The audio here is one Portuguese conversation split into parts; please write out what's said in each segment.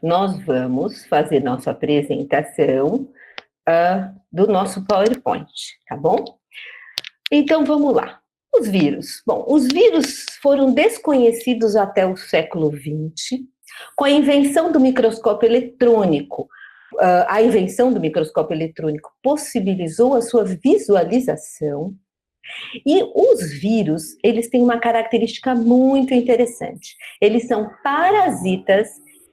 nós vamos fazer nossa apresentação do nosso PowerPoint, tá bom? Então, vamos lá. Os vírus. Bom, os vírus foram desconhecidos até o século XX, com a invenção do microscópio eletrônico. A invenção do microscópio eletrônico possibilitou a sua visualização. E os vírus, eles têm uma característica muito interessante. Eles são parasitas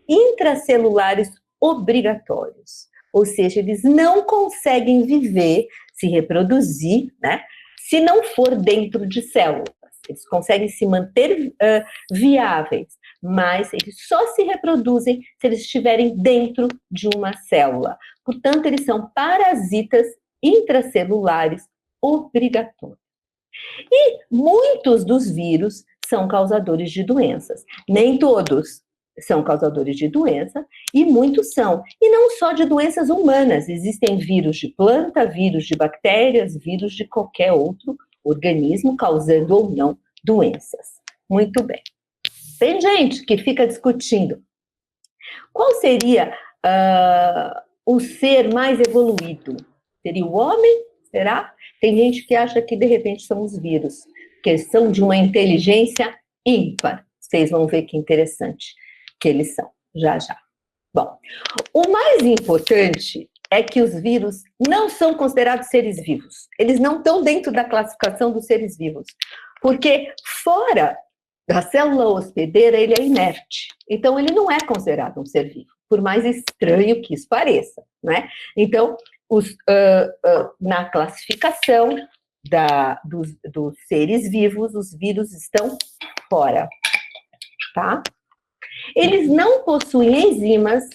intracelulares obrigatórios. Ou seja, eles não conseguem viver, se reproduzir, né, se não for dentro de células. Eles conseguem se manter viáveis, mas eles só se reproduzem se eles estiverem dentro de uma célula. Portanto, eles são parasitas intracelulares obrigatórios. E muitos dos vírus são causadores de doenças. Nem todos são causadores de doença, e muitos são. E não só de doenças humanas, existem vírus de planta, vírus de bactérias, vírus de qualquer outro organismo, causando ou não doenças. Muito bem. Tem gente que fica discutindo qual seria o ser mais evoluído. Seria o homem? Será? Tem gente que acha que, de repente, são os vírus, que são de uma inteligência ímpar. Vocês vão ver que interessante que eles são, já já. Bom, o mais importante é que os vírus não são considerados seres vivos. Eles não estão dentro da classificação dos seres vivos, porque fora da célula hospedeira ele é inerte. Então, ele não é considerado um ser vivo, por mais estranho que isso pareça, né? Então, na classificação dos seres vivos, os vírus estão fora, tá? Eles não possuem enzimas,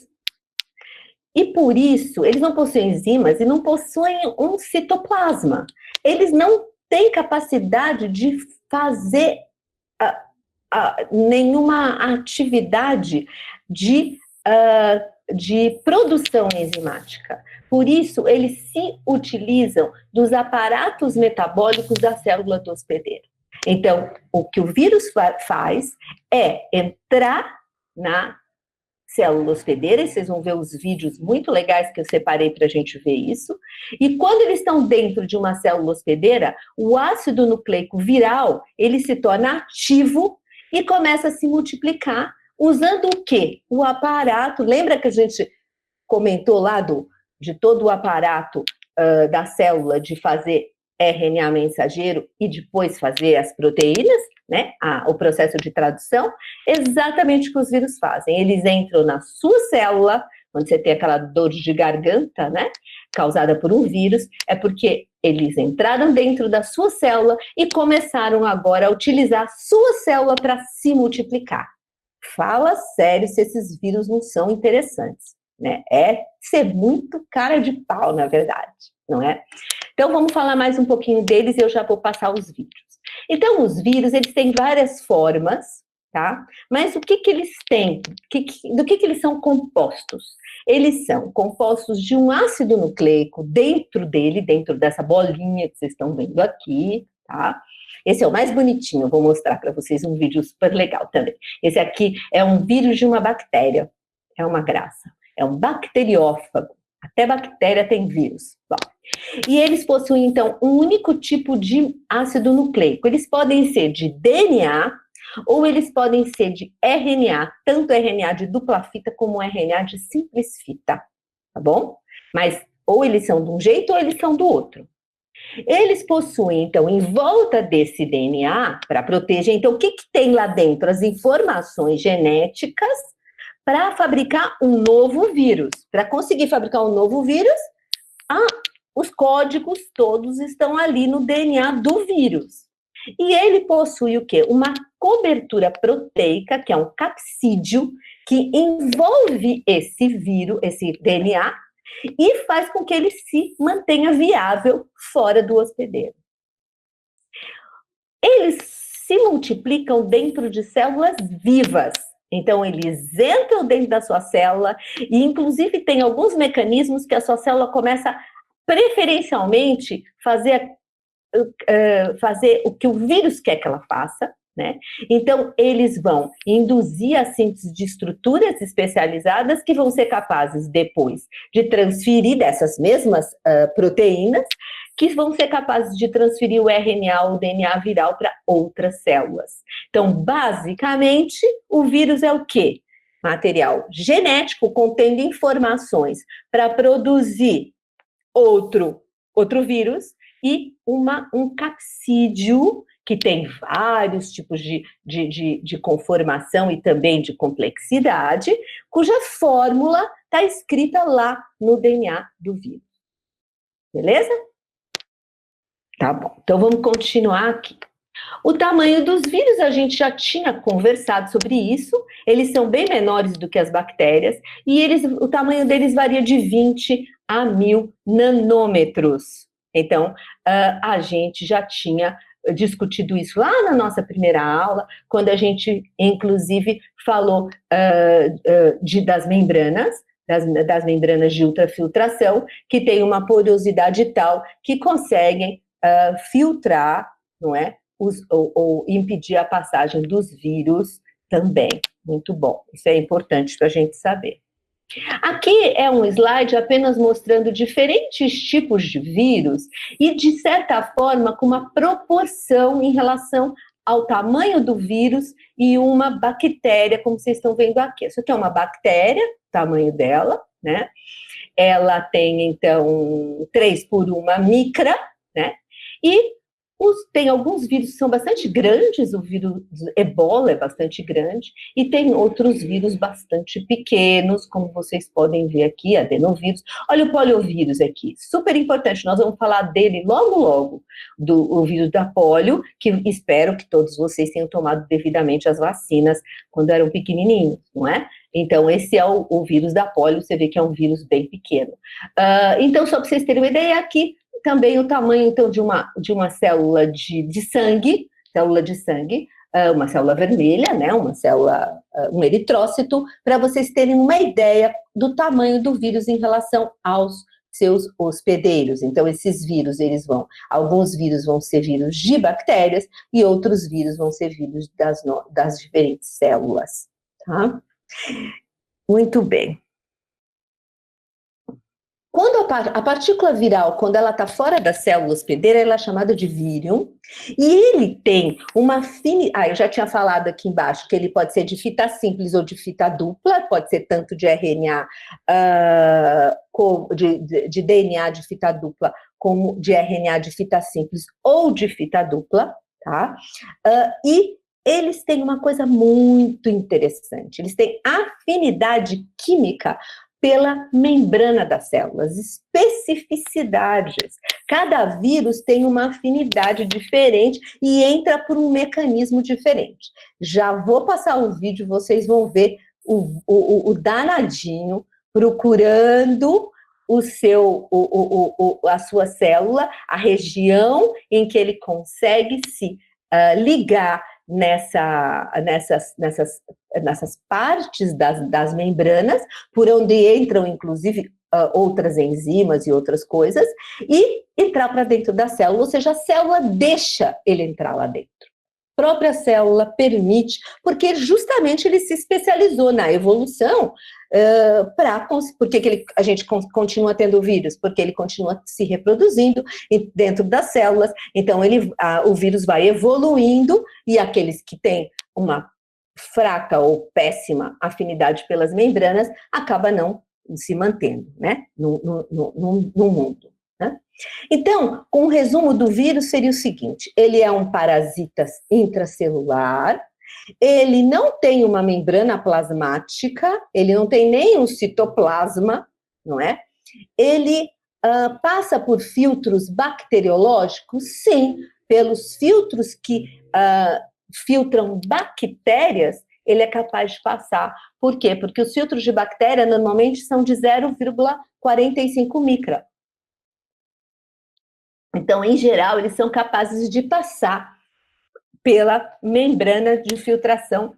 e por isso, eles não possuem enzimas e não possuem um citoplasma. Eles não têm capacidade de fazer nenhuma atividade de produção enzimática. Por isso, eles se utilizam dos aparatos metabólicos da célula do hospedeiro. Então, o que o vírus faz é entrar na célula hospedeira, e vocês vão ver os vídeos muito legais que eu separei para a gente ver isso, e quando eles estão dentro de uma célula hospedeira, o ácido nucleico viral, ele se torna ativo e começa a se multiplicar, usando o quê? O aparato, lembra que a gente comentou lá de todo o aparato da célula de fazer RNA mensageiro e depois fazer as proteínas, né? O processo de tradução, exatamente o que os vírus fazem. Eles entram na sua célula, quando você tem aquela dor de garganta, né? Causada por um vírus, é porque eles entraram dentro da sua célula e começaram agora a utilizar a sua célula para se multiplicar. Fala sério se esses vírus não são interessantes, né? É ser muito cara de pau, na verdade, não é? Então, vamos falar mais um pouquinho deles e eu já vou passar os vídeos. Então, os vírus, eles têm várias formas, tá? Mas o que eles têm? Do que eles são compostos? Eles são compostos de um ácido nucleico dentro dele, dentro dessa bolinha que vocês estão vendo aqui, tá? Esse é o mais bonitinho, eu vou mostrar para vocês um vídeo super legal também. Esse aqui é um vírus de uma bactéria, é uma graça. É um bacteriófago, até bactéria tem vírus. Bom, e eles possuem, então, um único tipo de ácido nucleico. Eles podem ser de DNA ou eles podem ser de RNA, tanto RNA de dupla fita como RNA de simples fita, tá bom? Mas ou eles são de um jeito ou eles são do outro. Eles possuem, então, em volta desse DNA, para proteger, então, o que tem lá dentro? As informações genéticas para fabricar um novo vírus. Para conseguir fabricar um novo vírus, os códigos todos estão ali no DNA do vírus. E ele possui o quê? Uma cobertura proteica, que é um capsídeo, que envolve esse vírus, esse DNA, e faz com que ele se mantenha viável fora do hospedeiro. Eles se multiplicam dentro de células vivas. Então, eles entram dentro da sua célula e, inclusive, tem alguns mecanismos que a sua célula começa preferencialmente fazer o que o vírus quer que ela faça, né? Então, eles vão induzir a síntese de estruturas especializadas que vão ser capazes, depois, de transferir dessas mesmas proteínas, que vão ser capazes de transferir o RNA ou o DNA viral para outras células. Então, basicamente, o vírus é o quê? Material genético contendo informações para produzir outro vírus e um capsídeo que tem vários tipos de conformação e também de complexidade, cuja fórmula está escrita lá no DNA do vírus. Beleza? Tá bom, então vamos continuar aqui. O tamanho dos vírus, a gente já tinha conversado sobre isso, eles são bem menores do que as bactérias, e o tamanho deles varia de 20 a 1000 nanômetros. Então, a gente já tinha discutido isso lá na nossa primeira aula, quando a gente, inclusive, falou das membranas, das membranas de ultrafiltração, que tem uma porosidade tal que conseguem filtrar, não é? Ou impedir a passagem dos vírus também. Muito bom, isso é importante para a gente saber. Aqui é um slide apenas mostrando diferentes tipos de vírus e, de certa forma, com uma proporção em relação ao tamanho do vírus e uma bactéria, como vocês estão vendo aqui. Isso aqui é uma bactéria, o tamanho dela, né? Ela tem, então, 3 por 1 micra, né? E tem alguns vírus que são bastante grandes, o vírus Ebola é bastante grande, e tem outros vírus bastante pequenos, como vocês podem ver aqui, adenovírus. Olha o poliovírus aqui, super importante, nós vamos falar dele logo, o vírus da polio, que espero que todos vocês tenham tomado devidamente as vacinas quando eram pequenininhos, não é? Então, esse é o vírus da polio, você vê que é um vírus bem pequeno. Então, só para vocês terem uma ideia, aqui também o tamanho, então, de uma célula de sangue, uma célula vermelha, né, um eritrócito, para vocês terem uma ideia do tamanho do vírus em relação aos seus hospedeiros. Então, esses vírus, alguns vírus vão ser vírus de bactérias e outros vírus vão ser vírus das diferentes células, tá? Muito bem. Quando a partícula viral, quando ela está fora da célula hospedeira, ela é chamada de vírion, e ele tem uma afinidade, eu já tinha falado aqui embaixo, que ele pode ser de fita simples ou de fita dupla, pode ser tanto de RNA, de DNA de fita dupla, como de RNA de fita simples ou de fita dupla, tá? E eles têm uma coisa muito interessante, eles têm afinidade química pela membrana das células, especificidades. Cada vírus tem uma afinidade diferente e entra por um mecanismo diferente. Já vou passar o vídeo, vocês vão ver o danadinho procurando a sua célula, a região em que ele consegue se ligar nessas partes das membranas, por onde entram, inclusive, outras enzimas e outras coisas, e entrar para dentro da célula, ou seja, a célula deixa ele entrar lá dentro. A própria célula permite, porque justamente ele se especializou na evolução, porque a gente continua tendo vírus, porque ele continua se reproduzindo dentro das células, então o vírus vai evoluindo, e aqueles que têm uma fraca ou péssima afinidade pelas membranas, acaba não se mantendo, né, no mundo. Né? Então, um resumo do vírus seria o seguinte: ele é um parasita intracelular, ele não tem uma membrana plasmática, ele não tem nem um citoplasma, não é? Ele passa por filtros bacteriológicos? Sim, pelos filtros que filtram bactérias, ele é capaz de passar. Por quê? Porque os filtros de bactéria normalmente são de 0,45 micra. Então, em geral, eles são capazes de passar pela membrana de filtração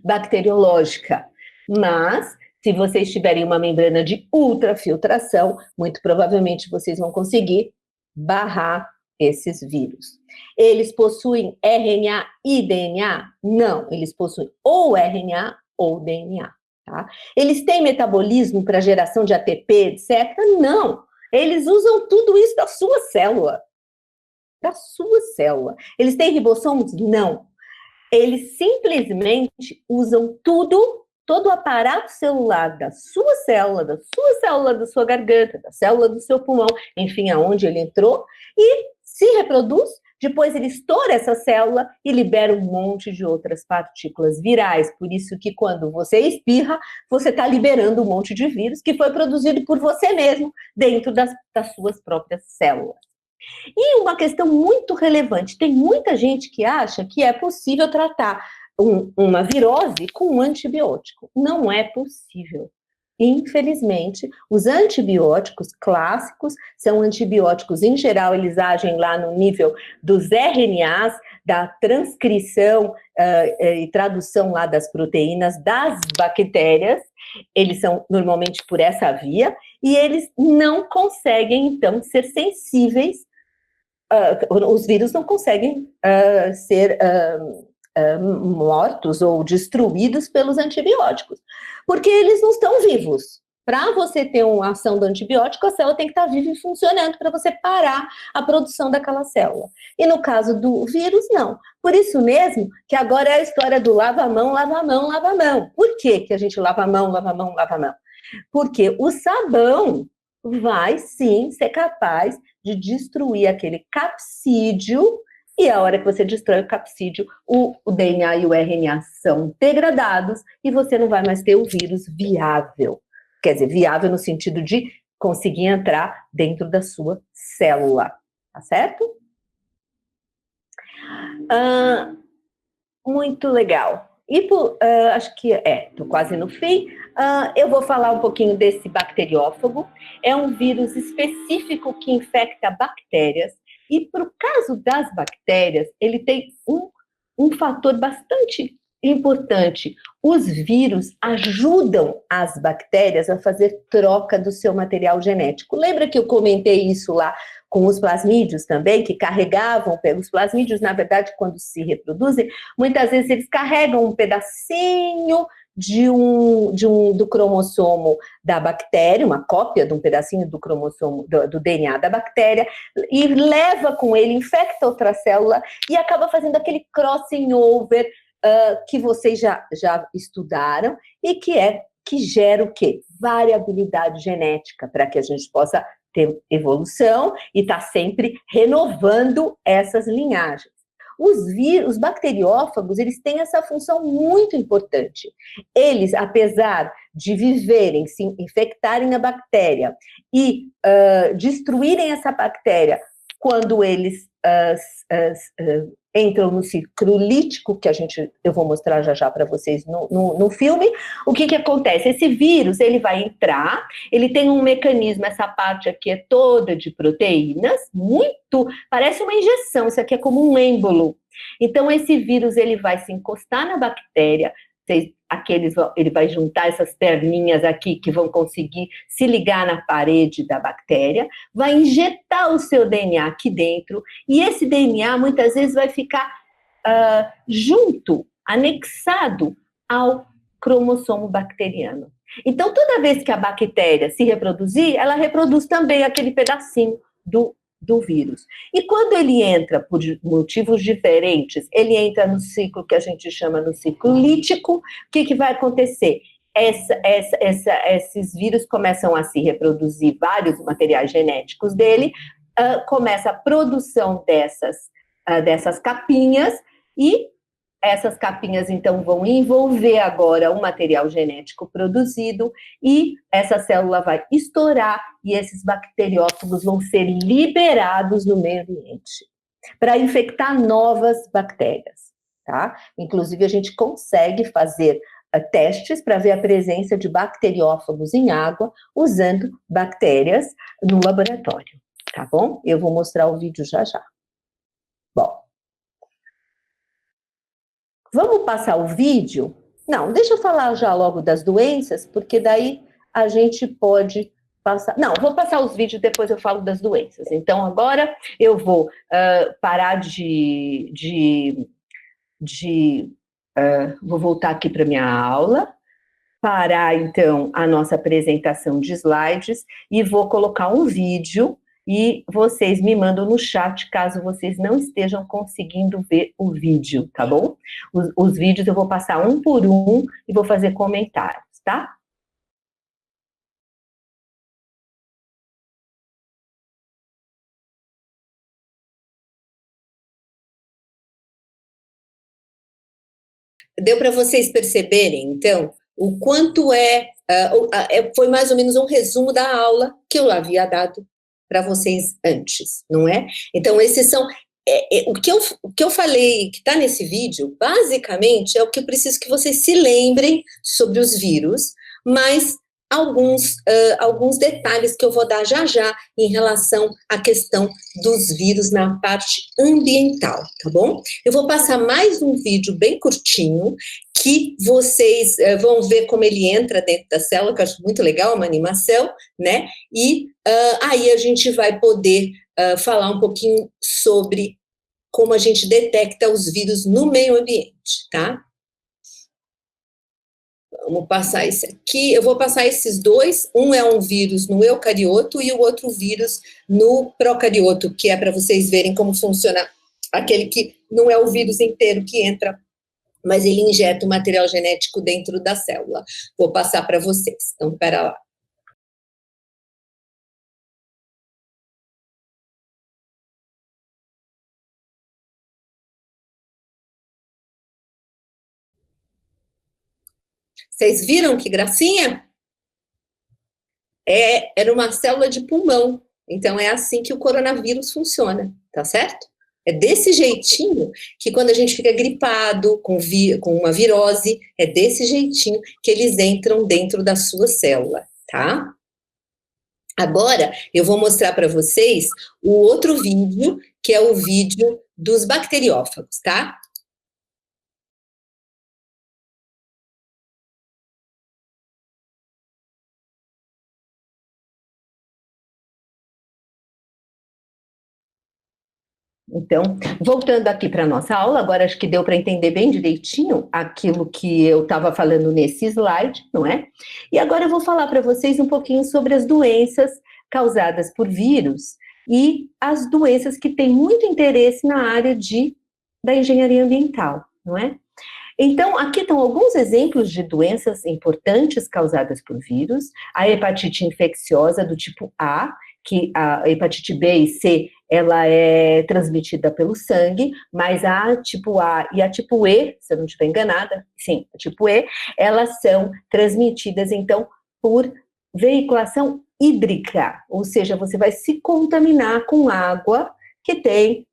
bacteriológica. Mas, se vocês tiverem uma membrana de ultrafiltração, muito provavelmente vocês vão conseguir barrar esses vírus. Eles possuem RNA e DNA? Não, eles possuem ou RNA ou DNA. Tá? Eles têm metabolismo para geração de ATP, etc? Não, eles usam tudo isso da sua célula. Da sua célula. Eles têm ribossomos? Não. Eles simplesmente usam todo o aparato celular da sua célula, da sua garganta, da célula do seu pulmão, enfim, aonde ele entrou, e se reproduz. Depois ele estoura essa célula e libera um monte de outras partículas virais. Por isso que quando você espirra, você está liberando um monte de vírus que foi produzido por você mesmo, dentro das suas próprias células. E uma questão muito relevante, tem muita gente que acha que é possível tratar uma virose com um antibiótico. Não é possível. Infelizmente, os antibióticos clássicos são antibióticos, em geral, eles agem lá no nível dos RNAs, da transcrição e tradução lá das proteínas das bactérias, eles são normalmente por essa via, e eles não conseguem, então, ser sensíveis, os vírus não conseguem ser mortos ou destruídos pelos antibióticos, porque eles não estão vivos. Para você ter uma ação do antibiótico, a célula tem que estar viva e funcionando para você parar a produção daquela célula. E no caso do vírus, não. Por isso mesmo que agora é a história do lava a mão, lava a mão, lava a mão. Por que que a gente lava a mão, lava a mão, lava a mão? Porque o sabão vai sim ser capaz de destruir aquele capsídeo. E a hora que você destrói o capsídeo, o DNA e o RNA são degradados e você não vai mais ter o vírus viável. Quer dizer, viável no sentido de conseguir entrar dentro da sua célula. Tá certo? Muito legal. E acho que estou quase no fim. Eu vou falar um pouquinho desse bacteriófago. É um vírus específico que infecta bactérias. E para o caso das bactérias, ele tem um fator bastante importante. Os vírus ajudam as bactérias a fazer troca do seu material genético. Lembra que eu comentei isso lá com os plasmídios também, que carregavam pelos plasmídios, na verdade, quando se reproduzem, muitas vezes eles carregam um pedacinho do cromossomo da bactéria, uma cópia de um pedacinho do cromossomo, do DNA da bactéria, e leva com ele, infecta outra célula e acaba fazendo aquele crossing over que vocês já estudaram e que gera o quê? Variabilidade genética, para que a gente possa ter evolução e estar sempre renovando essas linhagens. Os bacteriófagos, eles têm essa função muito importante. Eles, apesar de viverem, se infectarem a bactéria e destruírem essa bactéria quando eles entram no ciclo lítico, que eu vou mostrar já para vocês no filme, o que acontece? Esse vírus, ele vai entrar, ele tem um mecanismo, essa parte aqui é toda de proteínas, parece uma injeção, isso aqui é como um êmbolo. Então, esse vírus, ele vai se encostar na bactéria, ele vai juntar essas perninhas aqui que vão conseguir se ligar na parede da bactéria, vai injetar o seu DNA aqui dentro, e esse DNA muitas vezes vai ficar junto, anexado ao cromossomo bacteriano. Então, toda vez que a bactéria se reproduzir, ela reproduz também aquele pedacinho do vírus. E quando ele entra, por motivos diferentes, ele entra no ciclo que a gente chama no ciclo lítico, o que vai acontecer? Esses vírus começam a se reproduzir, vários materiais genéticos dele, começa a produção dessas capinhas, e essas capinhas, então, vão envolver agora o material genético produzido e essa célula vai estourar e esses bacteriófagos vão ser liberados no meio ambiente para infectar novas bactérias, tá? Inclusive, a gente consegue fazer testes para ver a presença de bacteriófagos em água usando bactérias no laboratório, tá bom? Eu vou mostrar o vídeo já. Bom. Vamos passar o vídeo? Não, deixa eu falar já logo das doenças, porque daí a gente pode Não, vou passar os vídeos, depois eu falo das doenças. Então, agora eu vou parar vou voltar aqui para minha aula, parar, então, a nossa apresentação de slides e vou colocar um vídeo e vocês me mandam no chat caso vocês não estejam conseguindo ver o vídeo, tá bom? Os vídeos eu vou passar um por um e vou fazer comentários, tá? Deu para vocês perceberem, então, o quanto foi mais ou menos um resumo da aula que eu havia dado para vocês antes, não é? Então, esses são... o que eu falei, que está nesse vídeo, basicamente, é o que eu preciso que vocês se lembrem sobre os vírus, mas alguns detalhes que eu vou dar já já em relação à questão dos vírus na parte ambiental, tá bom? Eu vou passar mais um vídeo bem curtinho, que vocês vão ver como ele entra dentro da célula, que eu acho muito legal, uma animação, né? E aí a gente vai poder falar um pouquinho sobre como a gente detecta os vírus no meio ambiente, tá? Vamos passar esse aqui, eu vou passar esses dois, um é um vírus no eucarioto e o outro vírus no procarioto, que é para vocês verem como funciona aquele que não é o vírus inteiro que entra, mas ele injeta o material genético dentro da célula. Vou passar para vocês, então, espera lá. Vocês viram que gracinha? Era uma célula de pulmão. Então, é assim que o coronavírus funciona, tá certo? É desse jeitinho que quando a gente fica gripado com uma virose, é desse jeitinho que eles entram dentro da sua célula, tá? Agora, eu vou mostrar para vocês o outro vídeo, que é o vídeo dos bacteriófagos, tá? Então, voltando aqui para a nossa aula, agora acho que deu para entender bem direitinho aquilo que eu estava falando nesse slide, não é? E agora eu vou falar para vocês um pouquinho sobre as doenças causadas por vírus e as doenças que têm muito interesse na área da engenharia ambiental, não é? Então, aqui estão alguns exemplos de doenças importantes causadas por vírus. A hepatite infecciosa do tipo A, que a hepatite B e C, ela é transmitida pelo sangue, mas a tipo A e a tipo E, se eu não estiver enganada, sim, a tipo E, elas são transmitidas, então, por veiculação hídrica, ou seja, você vai se contaminar com água que tem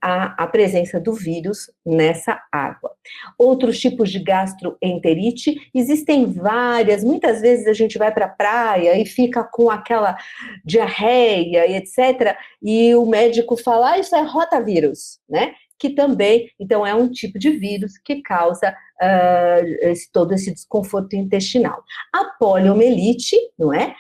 a presença do vírus nessa água. Outros tipos de gastroenterite, existem várias, muitas vezes a gente vai para a praia e fica com aquela diarreia e etc, e o médico fala, isso é rotavírus, né? Que também, então, é um tipo de vírus que causa todo esse desconforto intestinal. A poliomielite, não é?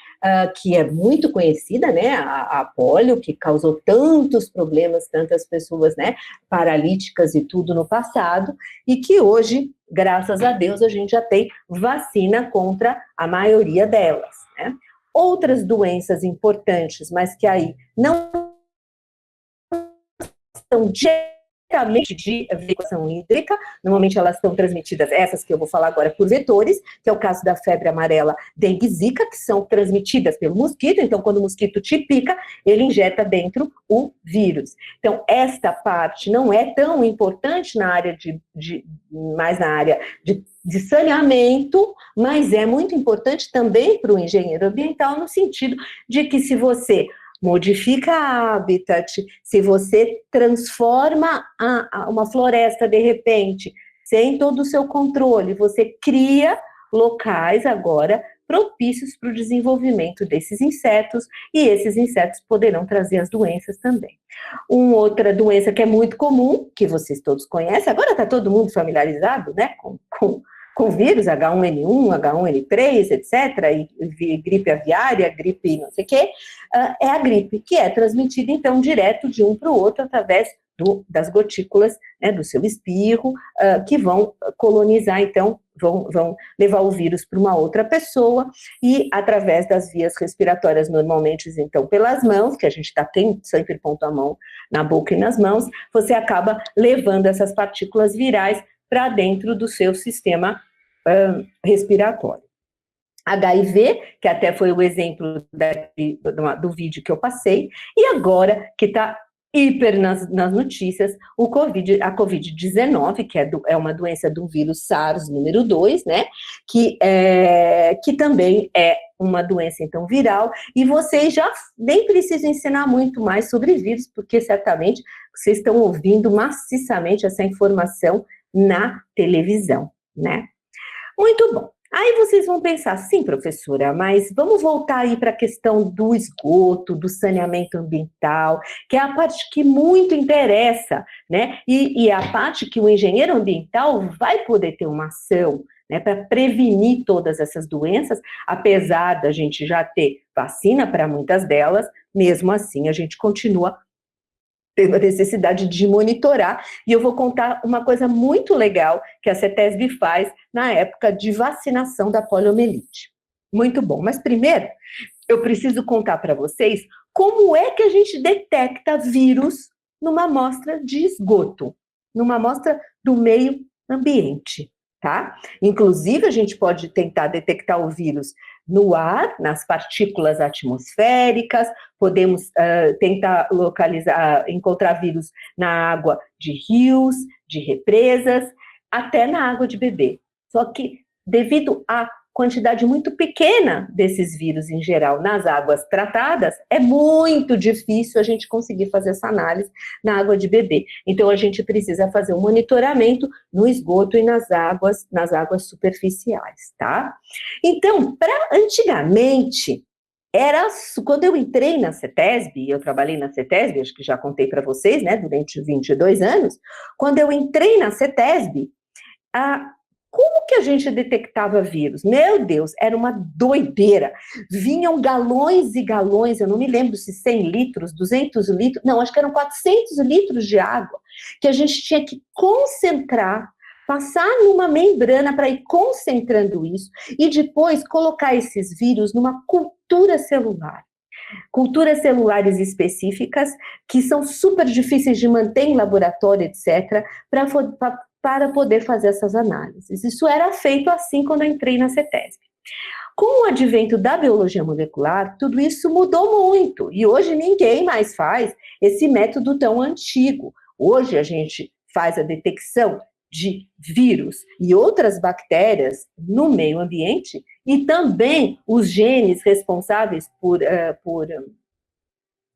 Que é muito conhecida, né, a polio, que causou tantos problemas, tantas pessoas, né, paralíticas e tudo no passado, e que hoje, graças a Deus, a gente já tem vacina contra a maioria delas, né. Outras doenças importantes, mas que aí não são diretamente de veiculação hídrica, normalmente elas estão transmitidas, essas que eu vou falar agora, por vetores, que é o caso da febre amarela, dengue e zika, que são transmitidas pelo mosquito, então quando o mosquito te pica, ele injeta dentro o vírus. Então, esta parte não é tão importante na área mais na área de saneamento, mas é muito importante também para o engenheiro ambiental, no sentido de que se você modifica habitat, se você transforma uma floresta de repente, sem todo o seu controle, você cria locais agora propícios para o desenvolvimento desses insetos, e esses insetos poderão trazer as doenças também. Uma outra doença que é muito comum, que vocês todos conhecem, agora está todo mundo familiarizado, né, com com vírus, H1N1, H1N3, etc., e gripe aviária, gripe não sei o quê, é a gripe, que é transmitida, então, direto de um para o outro, através das gotículas, né, do seu espirro, que vão colonizar, então, vão levar o vírus para uma outra pessoa, e através das vias respiratórias, normalmente, então, pelas mãos, que a gente sempre pondo a mão na boca e nas mãos, você acaba levando essas partículas virais para dentro do seu sistema respiratório. HIV, que até foi o exemplo do vídeo que eu passei, e agora que está hiper nas notícias, a Covid-19, que é uma doença do vírus SARS número 2, né, que também é uma doença, então, viral, e vocês já nem precisam ensinar muito mais sobre vírus, porque certamente vocês estão ouvindo maciçamente essa informação na televisão, né? Muito bom. Aí vocês vão pensar, sim, professora, mas vamos voltar aí para a questão do esgoto, do saneamento ambiental, que é a parte que muito interessa, né? E é a parte que o engenheiro ambiental vai poder ter uma ação, né, para prevenir todas essas doenças, apesar da gente já ter vacina para muitas delas, mesmo assim a gente continua tendo a necessidade de monitorar, e eu vou contar uma coisa muito legal que a CETESB faz na época de vacinação da poliomielite. Muito bom, mas primeiro eu preciso contar para vocês como é que a gente detecta vírus numa amostra de esgoto, numa amostra do meio ambiente, tá? Inclusive, a gente pode tentar detectar o vírus no ar, nas partículas atmosféricas, podemos tentar encontrar vírus na água de rios, de represas, até na água de beber. Só que, devido à quantidade muito pequena desses vírus em geral nas águas tratadas, é muito difícil a gente conseguir fazer essa análise na água de beber. Então, a gente precisa fazer um monitoramento no esgoto e nas águas superficiais, tá? Então, antigamente, quando eu entrei na CETESB, eu trabalhei na CETESB, acho que já contei para vocês, né, durante 22 anos, quando eu entrei na CETESB, como que a gente detectava vírus? Meu Deus, era uma doideira. Vinham galões e galões, eu não me lembro se 100 litros, 200 litros, não, acho que eram 400 litros de água, que a gente tinha que concentrar, passar numa membrana para ir concentrando isso, e depois colocar esses vírus numa culturas celulares específicas, que são super difíceis de manter em laboratório, etc., para poder fazer essas análises. Isso era feito assim quando eu entrei na CETESB. Com o advento da biologia molecular, tudo isso mudou muito, e hoje ninguém mais faz esse método tão antigo. Hoje a gente faz a detecção de vírus e outras bactérias no meio ambiente, e também os genes responsáveis por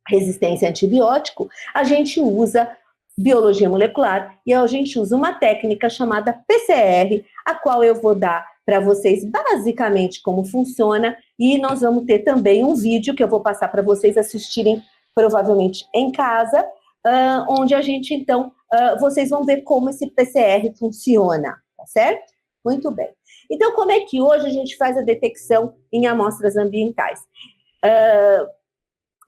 resistência a antibiótico, a gente usa biologia molecular, e a gente usa uma técnica chamada PCR, a qual eu vou dar para vocês basicamente como funciona, e nós vamos ter também um vídeo que eu vou passar para vocês assistirem provavelmente em casa, onde a gente, então, vocês vão ver como esse PCR funciona, tá certo? Muito bem. Então, como é que hoje a gente faz a detecção em amostras ambientais?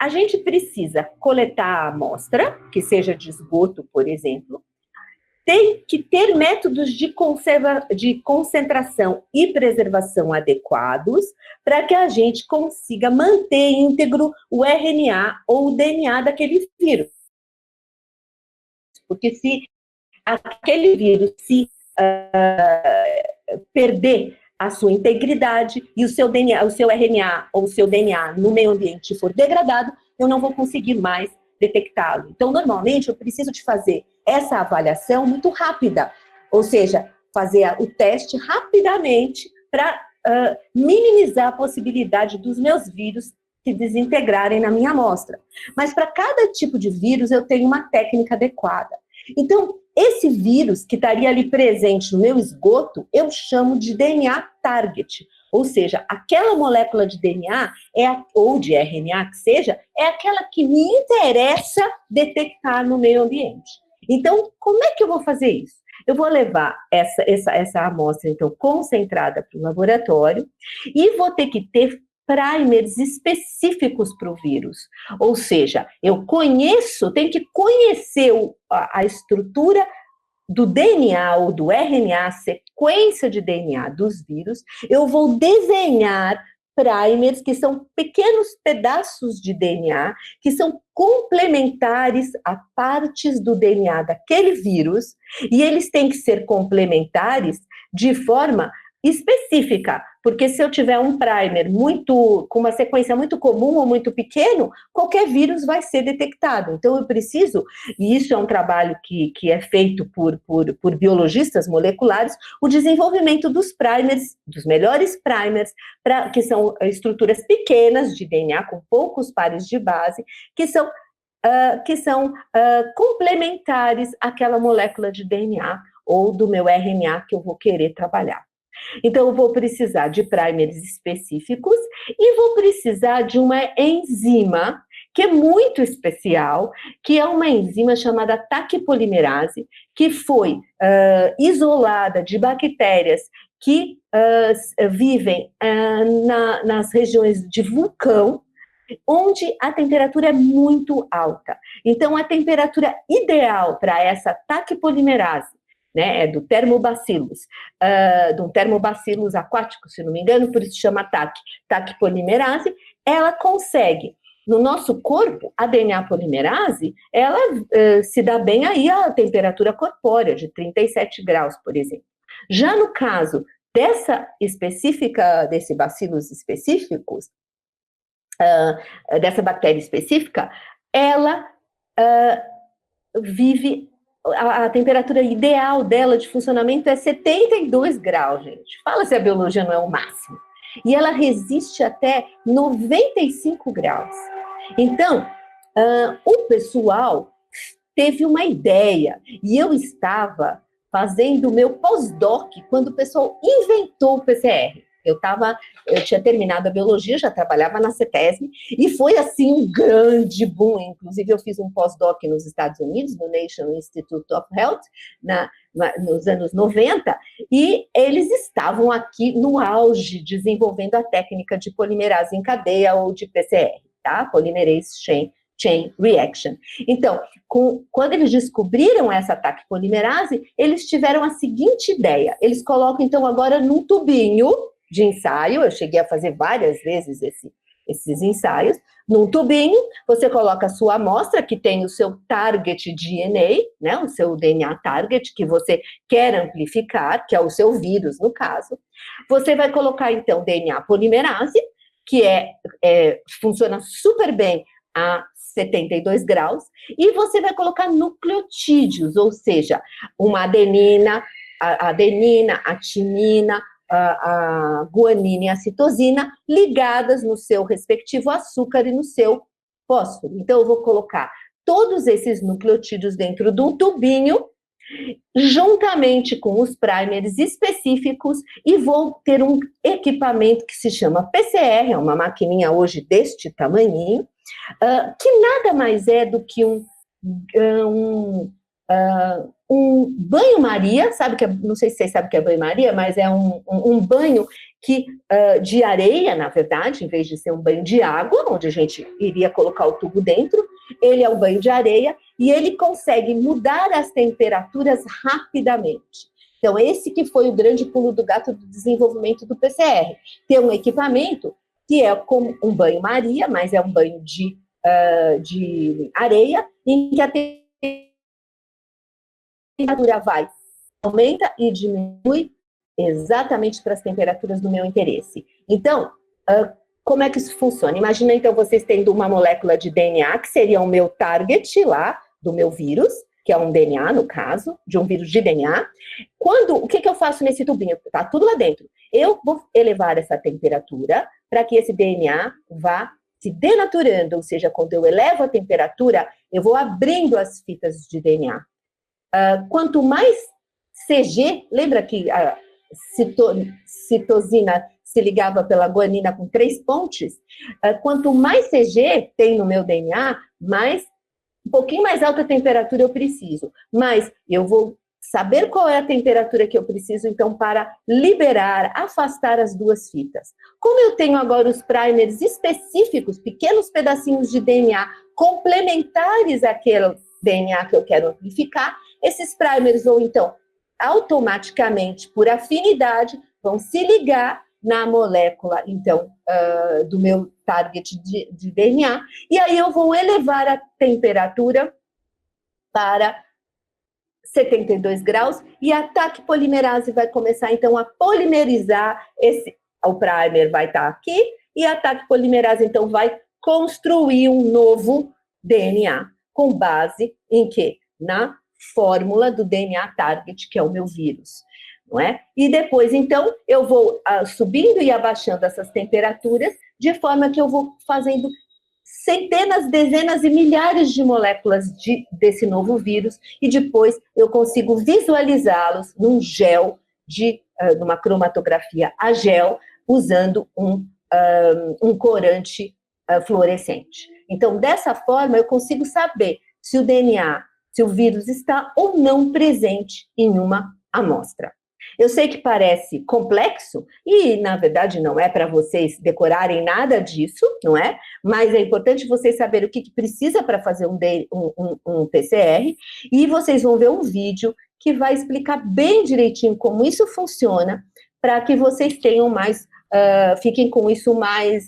A gente precisa coletar a amostra, que seja de esgoto, por exemplo, tem que ter métodos de concentração e preservação adequados para que a gente consiga manter íntegro o RNA ou o DNA daquele vírus. Porque se aquele vírus perder a sua integridade e o seu DNA, o seu RNA ou o seu DNA no meio ambiente for degradado, eu não vou conseguir mais detectá-lo. Então, normalmente, eu preciso de fazer essa avaliação muito rápida, ou seja, fazer o teste rapidamente para minimizar a possibilidade dos meus vírus se desintegrarem na minha amostra. Mas para cada tipo de vírus, eu tenho uma técnica adequada. Então, esse vírus que estaria ali presente no meu esgoto, eu chamo de DNA target. Ou seja, aquela molécula de DNA, ou de RNA que seja, é aquela que me interessa detectar no meio ambiente. Então, como é que eu vou fazer isso? Eu vou levar essa amostra, então, concentrada para o laboratório e vou ter que ter primers específicos para o vírus. Ou seja, tenho que conhecer a estrutura do DNA ou do RNA, a sequência de DNA dos vírus. Eu vou desenhar primers, que são pequenos pedaços de DNA, que são complementares a partes do DNA daquele vírus, e eles têm que ser complementares de forma específica, porque se eu tiver um primer com uma sequência muito comum ou muito pequeno, qualquer vírus vai ser detectado. Então eu preciso, e isso é um trabalho que é feito por biologistas moleculares, o desenvolvimento dos primers, dos melhores primers, que são estruturas pequenas de DNA, com poucos pares de base, que são complementares àquela molécula de DNA ou do meu RNA que eu vou querer trabalhar. Então, eu vou precisar de primers específicos e vou precisar de uma enzima que é muito especial, que é uma enzima chamada taquipolimerase, que foi isolada de bactérias que vivem nas regiões de vulcão, onde a temperatura é muito alta. Então, a temperatura ideal para essa taquipolimerase, né, é do Thermobacillus, de um Thermobacillus aquático, se não me engano, por isso chama taquipolimerase, ela consegue, no nosso corpo, a DNA polimerase, ela se dá bem aí a temperatura corpórea, de 37 graus, por exemplo. Já no caso desse bacilos específicos, dessa bactéria específica, ela vive, a temperatura ideal dela de funcionamento é 72 graus, gente. Fala se a biologia não é o máximo. E ela resiste até 95 graus. Então, o pessoal teve uma ideia, e eu estava fazendo o meu pós-doc quando o pessoal inventou o PCR. Eu tinha terminado a biologia, já trabalhava na CETESB, e foi assim um grande boom. Inclusive, eu fiz um pós-doc nos Estados Unidos, no National Institute of Health, nos anos 90, e eles estavam aqui no auge, desenvolvendo a técnica de polimerase em cadeia ou de PCR, tá? Polymerase Chain Reaction. Então, quando eles descobriram essa taquipolimerase, eles tiveram a seguinte ideia: eles colocam, então, agora num tubinho de ensaio, eu cheguei a fazer várias vezes esses ensaios, num tubinho, você coloca a sua amostra, que tem o seu target DNA, né, o seu DNA target, que você quer amplificar, que é o seu vírus, no caso. Você vai colocar, então, DNA polimerase, que funciona super bem a 72 graus, e você vai colocar nucleotídeos, ou seja, uma adenina, a timina, a guanina e a citosina ligadas no seu respectivo açúcar e no seu fósforo. Então, eu vou colocar todos esses nucleotídeos dentro de um tubinho, juntamente com os primers específicos, e vou ter um equipamento que se chama PCR, é uma maquininha hoje deste tamanhinho, que nada mais é do que um banho-maria, não sei se vocês sabem o que é banho-maria, mas é um banho de areia, na verdade, em vez de ser um banho de água, onde a gente iria colocar o tubo dentro, ele é um banho de areia e ele consegue mudar as temperaturas rapidamente. Então, esse que foi o grande pulo do gato do desenvolvimento do PCR. Ter um equipamento que é como um banho-maria, mas é um banho de areia, em que a temperatura aumenta e diminui exatamente para as temperaturas do meu interesse. Então, como é que isso funciona? Imagina, então, vocês tendo uma molécula de DNA, que seria o meu target lá, do meu vírus, que é um DNA, no caso, de um vírus de DNA. O que eu faço nesse tubinho? Tá tudo lá dentro. Eu vou elevar essa temperatura para que esse DNA vá se denaturando, ou seja, quando eu elevo a temperatura, eu vou abrindo as fitas de DNA. Quanto mais CG, lembra que a citosina se ligava pela guanina com 3 pontes? Quanto mais CG tem no meu DNA, um pouquinho mais alta temperatura eu preciso. Mas eu vou saber qual é a temperatura que eu preciso, então, para liberar, afastar as duas fitas. Como eu tenho agora os primers específicos, pequenos pedacinhos de DNA complementares àquele DNA que eu quero amplificar, esses primers vão, então, automaticamente, por afinidade, vão se ligar na molécula, então, do meu target de DNA, e aí eu vou elevar a temperatura para 72 graus, e a TAC polimerase vai começar, então, a polimerizar o primer vai estar aqui, e a TAC polimerase, então, vai construir um novo DNA, com base em quê? Na fórmula do DNA target, que é o meu vírus, não é? E depois, então, eu vou subindo e abaixando essas temperaturas, de forma que eu vou fazendo centenas, dezenas e milhares de moléculas desse novo vírus, e depois eu consigo visualizá-los num gel, numa cromatografia a gel, usando um corante fluorescente. Então, dessa forma, eu consigo saber se o DNA, se o vírus está ou não presente em uma amostra. Eu sei que parece complexo, e na verdade não é para vocês decorarem nada disso, não é? Mas é importante vocês saberem o que precisa para fazer um PCR, e vocês vão ver um vídeo que vai explicar bem direitinho como isso funciona, para que vocês tenham mais, fiquem com isso mais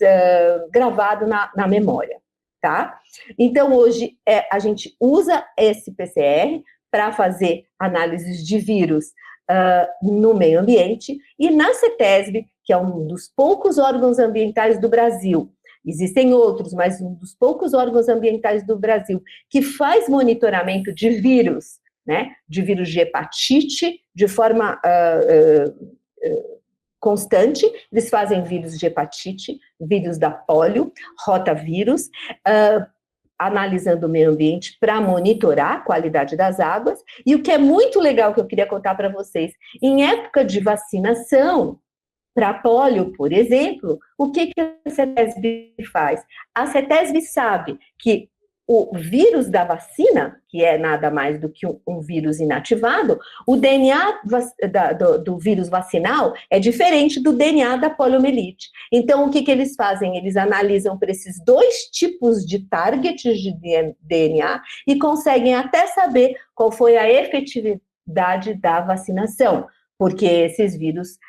gravado na memória, tá? Então hoje a gente usa esse PCR para fazer análises de vírus no meio ambiente, e na CETESB, que é um dos poucos órgãos ambientais do Brasil, existem outros, mas um dos poucos órgãos ambientais do Brasil que faz monitoramento de vírus, né, de vírus de hepatite, de forma constante. Eles fazem vírus de hepatite, vírus da polio, rotavírus, analisando o meio ambiente para monitorar a qualidade das águas. E o que é muito legal que eu queria contar para vocês, em época de vacinação, para polio, por exemplo, o que a CETESB faz? A CETESB sabe que o vírus da vacina, que é nada mais do que um vírus inativado, o DNA do vírus vacinal é diferente do DNA da poliomielite. Então, o que eles fazem? Eles analisam para esses dois tipos de targets de DNA e conseguem até saber qual foi a efetividade da vacinação, porque esses vírus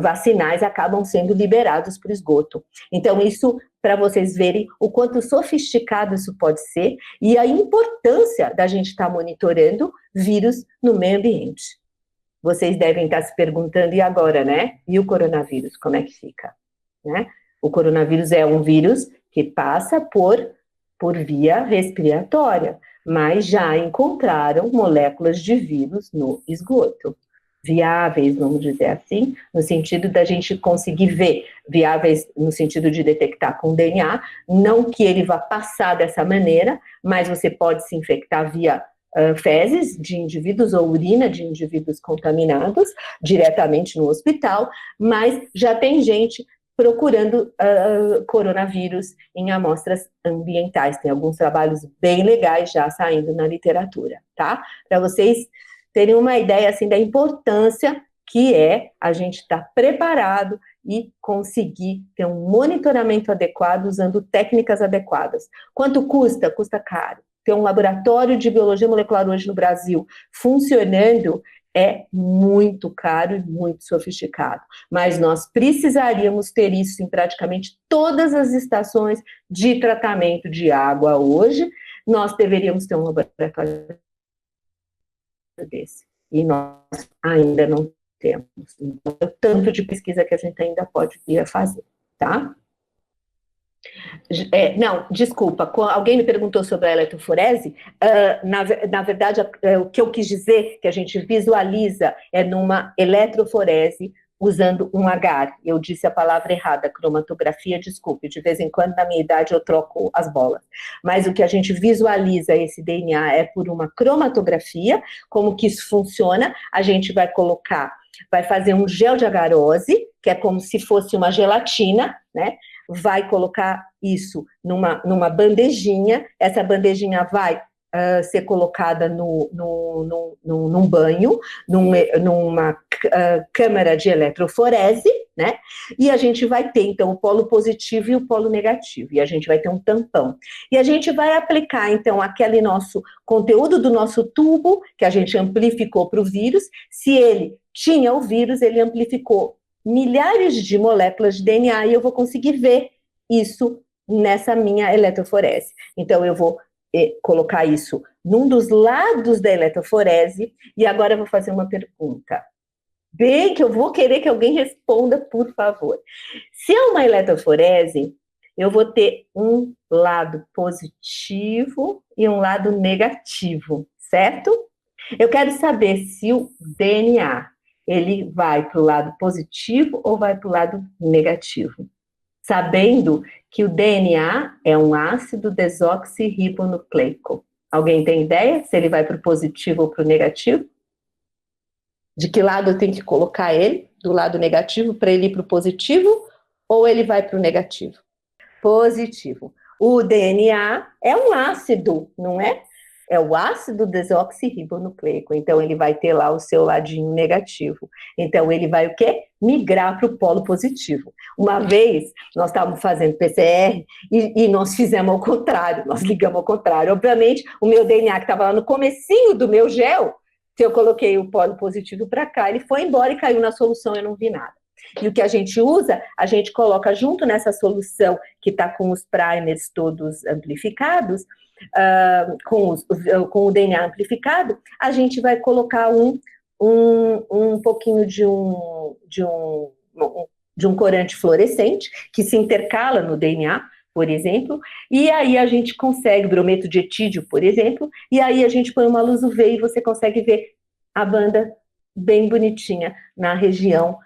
vacinais acabam sendo liberados para o esgoto. Então, isso, para vocês verem o quanto sofisticado isso pode ser, e a importância da gente estar monitorando vírus no meio ambiente. Vocês devem estar se perguntando, e agora, né? E o coronavírus, como é que fica? Né? O coronavírus é um vírus que passa por via respiratória, mas já encontraram moléculas de vírus no esgoto. Viáveis, vamos dizer assim, no sentido da gente conseguir ver, viáveis no sentido de detectar com DNA, não que ele vá passar dessa maneira, mas você pode se infectar via fezes de indivíduos ou urina de indivíduos contaminados diretamente no hospital, mas já tem gente procurando coronavírus em amostras ambientais. Tem alguns trabalhos bem legais já saindo na literatura, tá? Para vocês terem uma ideia, assim, da importância que é a gente estar preparado e conseguir ter um monitoramento adequado usando técnicas adequadas. Quanto custa? Custa caro. Ter um laboratório de biologia molecular hoje no Brasil funcionando é muito caro e muito sofisticado. Mas nós precisaríamos ter isso em praticamente todas as estações de tratamento de água hoje. Nós deveríamos ter um laboratório desse. E nós ainda não temos. Então, é o tanto de pesquisa que a gente ainda pode vir a fazer, tá? Não, desculpa, alguém me perguntou sobre a eletroforese, na verdade, o que eu quis dizer, que a gente visualiza, é numa eletroforese, usando um agar. Eu disse a palavra errada, cromatografia, desculpe, de vez em quando, na minha idade, eu troco as bolas. Mas o que a gente visualiza esse DNA é por uma cromatografia. Como que isso funciona? A gente vai fazer um gel de agarose, que é como se fosse uma gelatina, né? Vai colocar isso numa bandejinha, essa bandejinha vai ser colocada num banho, numa câmara de eletroforese, né? E a gente vai ter, então, o polo positivo e o polo negativo, e a gente vai ter um tampão. E a gente vai aplicar, então, aquele nosso conteúdo do nosso tubo, que a gente amplificou para o vírus. Se ele tinha o vírus, ele amplificou milhares de moléculas de DNA, e eu vou conseguir ver isso nessa minha eletroforese. Então, eu vou colocar isso num dos lados da eletroforese, e agora eu vou fazer uma pergunta. Bem, que eu vou querer que alguém responda, por favor. Se é uma eletroforese, eu vou ter um lado positivo e um lado negativo, certo? Eu quero saber se o DNA, ele vai para o lado positivo ou vai para o lado negativo. Sabendo que o DNA é um ácido desoxirribonucleico. Alguém tem ideia se ele vai para o positivo ou para o negativo? De que lado eu tenho que colocar ele? Do lado negativo para ele ir para o positivo ou ele vai para o negativo? Positivo. O DNA é um ácido, não é? É o ácido desoxirribonucleico. Então, ele vai ter lá o seu ladinho negativo. Então, ele vai o quê? Migrar para o polo positivo. Uma vez, nós estávamos fazendo PCR e nós fizemos ao contrário. Nós ligamos ao contrário. Obviamente, o meu DNA, que estava lá no comecinho do meu gel, se eu coloquei o polo positivo para cá, ele foi embora e caiu na solução, eu não vi nada. E o que a gente usa, a gente coloca junto nessa solução que está com os primers todos amplificados, com o DNA amplificado, a gente vai colocar um pouquinho de um corante fluorescente que se intercala no DNA, por exemplo, e aí a gente consegue, brometo de etídio, por exemplo, e aí a gente põe uma luz UV e você consegue ver a banda bem bonitinha na região.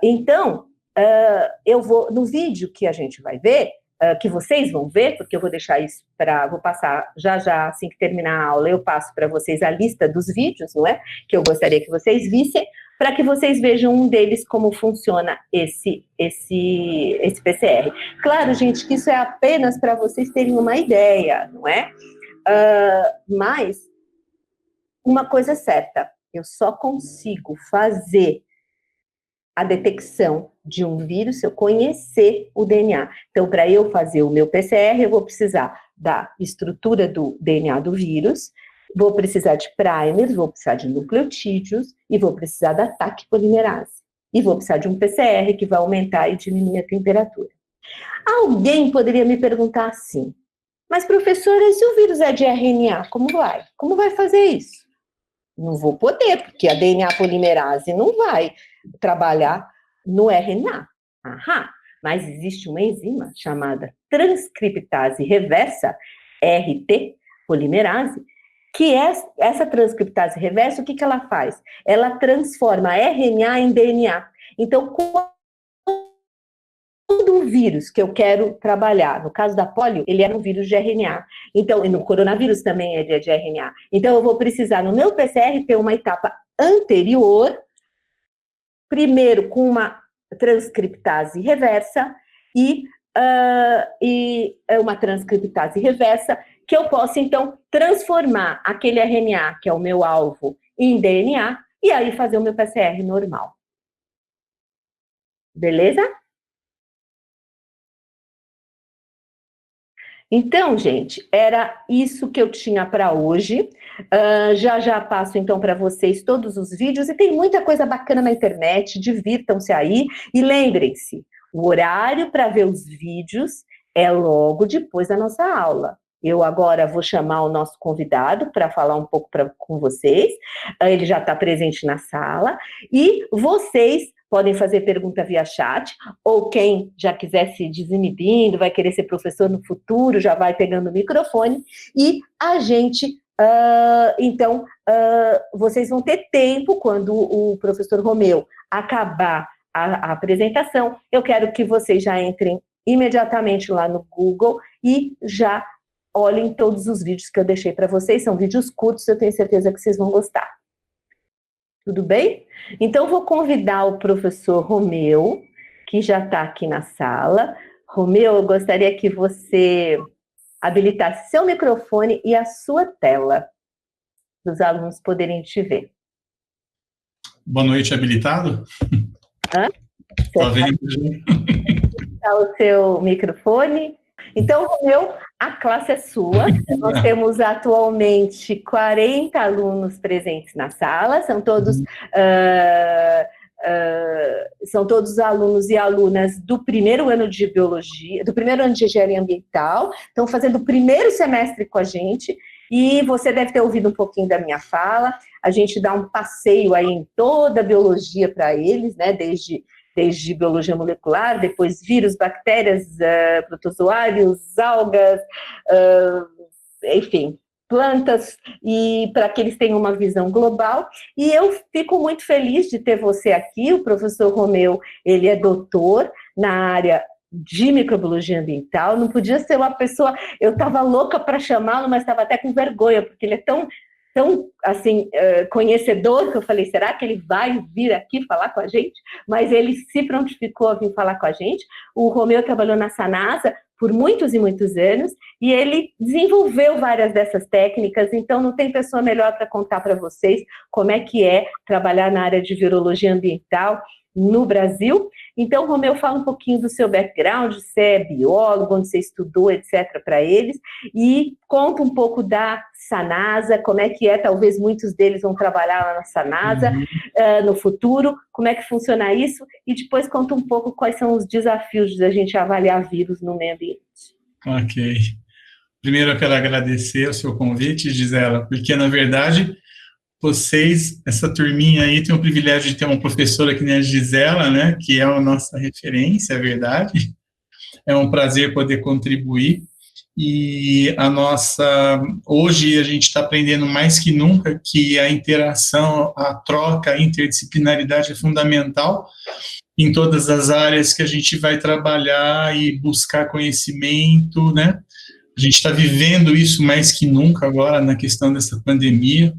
Então, eu vou, no vídeo que a gente vai ver, que vocês vão ver, porque eu vou deixar isso vou passar já, assim que terminar a aula, eu passo para vocês a lista dos vídeos, não é? Que eu gostaria que vocês vissem, para que vocês vejam um deles como funciona esse PCR. Claro, gente, que isso é apenas para vocês terem uma ideia, não é? Mas, uma coisa é certa, eu só consigo fazer a detecção de um vírus se eu conhecer o DNA. Então, para eu fazer o meu PCR, eu vou precisar da estrutura do DNA do vírus, vou precisar de primers, vou precisar de nucleotídeos e vou precisar da TAC polimerase. E vou precisar de um PCR que vai aumentar e diminuir a temperatura. Alguém poderia me perguntar assim, mas professora, se o vírus é de RNA, como vai? Como vai fazer isso? Não vou poder, porque a DNA polimerase não vai trabalhar no RNA. Mas existe uma enzima chamada transcriptase reversa, RT polimerase, que essa transcriptase reversa, o que ela faz? Ela transforma RNA em DNA. Então, quando o vírus que eu quero trabalhar, no caso da polio, ele é um vírus de RNA. Então, e no coronavírus também é de RNA. Então, eu vou precisar, no meu PCR, ter uma etapa anterior, primeiro com uma transcriptase reversa e uma transcriptase reversa, que eu posso, então, transformar aquele RNA, que é o meu alvo, em DNA, e aí fazer o meu PCR normal. Beleza? Então, gente, era isso que eu tinha para hoje. Já passo, então, para vocês todos os vídeos. E tem muita coisa bacana na internet, divirtam-se aí. E lembrem-se, o horário para ver os vídeos é logo depois da nossa aula. Eu agora vou chamar o nosso convidado para falar um pouco com vocês. Ele já está presente na sala. E vocês podem fazer pergunta via chat, ou quem já quiser se desinibindo, vai querer ser professor no futuro, já vai pegando o microfone, e a gente, então, vocês vão ter tempo, quando o professor Romeu acabar a apresentação, eu quero que vocês já entrem imediatamente lá no Google e já olhem todos os vídeos que eu deixei para vocês, são vídeos curtos, eu tenho certeza que vocês vão gostar. Tudo bem? Então, vou convidar o professor Romeu, que já está aqui na sala. Romeu, eu gostaria que você habilitar seu microfone e a sua tela, para os alunos poderem te ver. Boa noite, habilitado? Hã? Tá vendo? Tá o seu microfone. Então, Romeu, a classe é sua. Nós temos atualmente 40 alunos presentes na sala, são todos alunos e alunas do primeiro ano de biologia, do primeiro ano de engenharia ambiental, estão fazendo o primeiro semestre com a gente, e você deve ter ouvido um pouquinho da minha fala. A gente dá um passeio aí em toda a biologia para eles, né, desde biologia molecular, depois vírus, bactérias, protozoários, algas, enfim, plantas, e para que eles tenham uma visão global. E eu fico muito feliz de ter você aqui. O professor Romeu, ele é doutor na área de microbiologia ambiental. Não podia ser uma pessoa, eu estava louca para chamá-lo, mas estava até com vergonha, porque ele é tão assim, conhecedor, que eu falei, será que ele vai vir aqui falar com a gente? Mas ele se prontificou a vir falar com a gente. O Romeu trabalhou na Sanasa por muitos e muitos anos, e ele desenvolveu várias dessas técnicas, então não tem pessoa melhor para contar para vocês como é que é trabalhar na área de virologia ambiental no Brasil. Então, Romeu, fala um pouquinho do seu background, você é biólogo, onde você estudou, etc., para eles, e conta um pouco da Sanasa, como é que é, talvez muitos deles vão trabalhar lá na Sanasa no futuro, como é que funciona isso, e depois conta um pouco quais são os desafios de a gente avaliar vírus no meio ambiente. Ok. Primeiro eu quero agradecer o seu convite, Gisela, porque, na verdade, vocês, essa turminha aí, tem o privilégio de ter uma professora que nem a Gisela, né, que é a nossa referência, é verdade. É um prazer poder contribuir. E hoje a gente está aprendendo mais que nunca que a interação, a troca, a interdisciplinaridade é fundamental em todas as áreas que a gente vai trabalhar e buscar conhecimento, né? A gente está vivendo isso mais que nunca agora na questão dessa pandemia.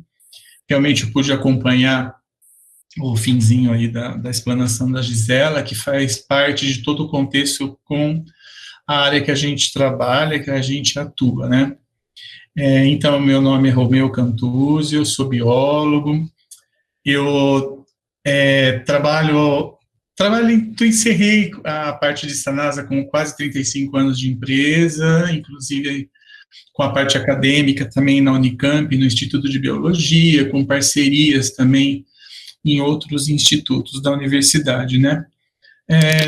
Realmente eu pude acompanhar o finzinho aí da explanação da Gisela, que faz parte de todo o contexto com a área que a gente trabalha, que a gente atua, né? Então, meu nome é Romeu Cantuzzi, eu sou biólogo, eu encerrei a parte de Sanasa com quase 35 anos de empresa, inclusive com a parte acadêmica também na Unicamp, no Instituto de Biologia, com parcerias também em outros institutos da universidade, né?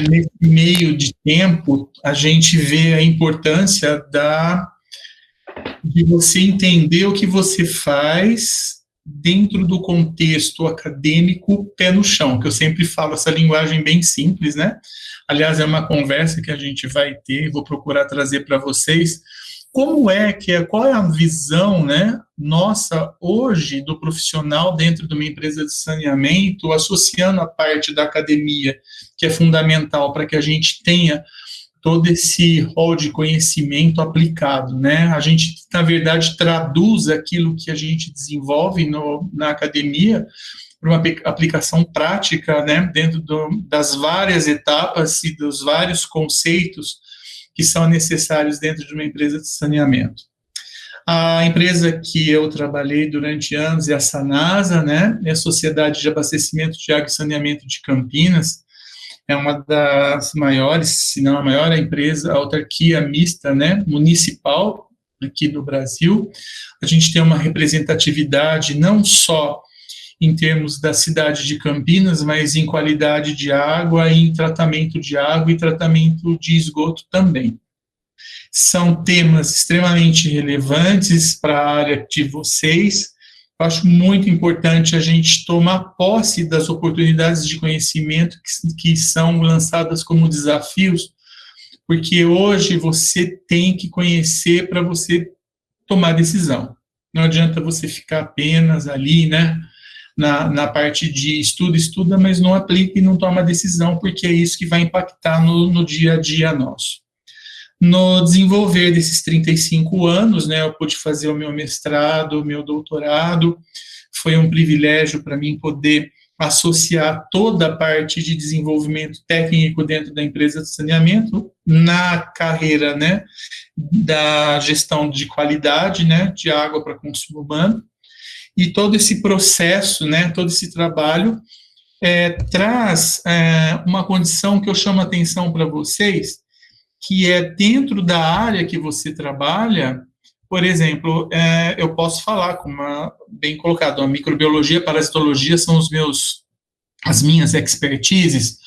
Nesse meio de tempo, a gente vê a importância de você entender o que você faz dentro do contexto acadêmico pé no chão, que eu sempre falo essa linguagem bem simples, né? Aliás, é uma conversa que a gente vai ter, vou procurar trazer para vocês. Qual é a visão, né, nossa hoje do profissional dentro de uma empresa de saneamento, associando a parte da academia, que é fundamental para que a gente tenha todo esse rol de conhecimento aplicado, né? A gente, na verdade, traduz aquilo que a gente desenvolve na academia para uma aplicação prática, né, dentro das várias etapas e dos vários conceitos que são necessários dentro de uma empresa de saneamento. A empresa que eu trabalhei durante anos é a Sanasa, né, é a Sociedade de Abastecimento de Água e Saneamento de Campinas, é uma das maiores, se não a maior empresa, autarquia mista, né, municipal aqui do Brasil. A gente tem uma representatividade não só em termos da cidade de Campinas, mas em qualidade de água, em tratamento de água e tratamento de esgoto também. São temas extremamente relevantes para a área de vocês. Eu acho muito importante a gente tomar posse das oportunidades de conhecimento que são lançadas como desafios, porque hoje você tem que conhecer para você tomar decisão. Não adianta você ficar apenas ali, né, na parte de estuda, mas não aplica e não toma decisão, porque é isso que vai impactar no dia a dia nosso. No desenvolver desses 35 anos, né, eu pude fazer o meu mestrado, o meu doutorado, foi um privilégio para mim poder associar toda a parte de desenvolvimento técnico dentro da empresa de saneamento na carreira, né, da gestão de qualidade, né, de água para consumo humano, e todo esse processo, né, todo esse trabalho traz uma condição que eu chamo a atenção para vocês, que é dentro da área que você trabalha. Por exemplo, eu posso falar, bem colocado, a microbiologia, a parasitologia são as minhas expertises,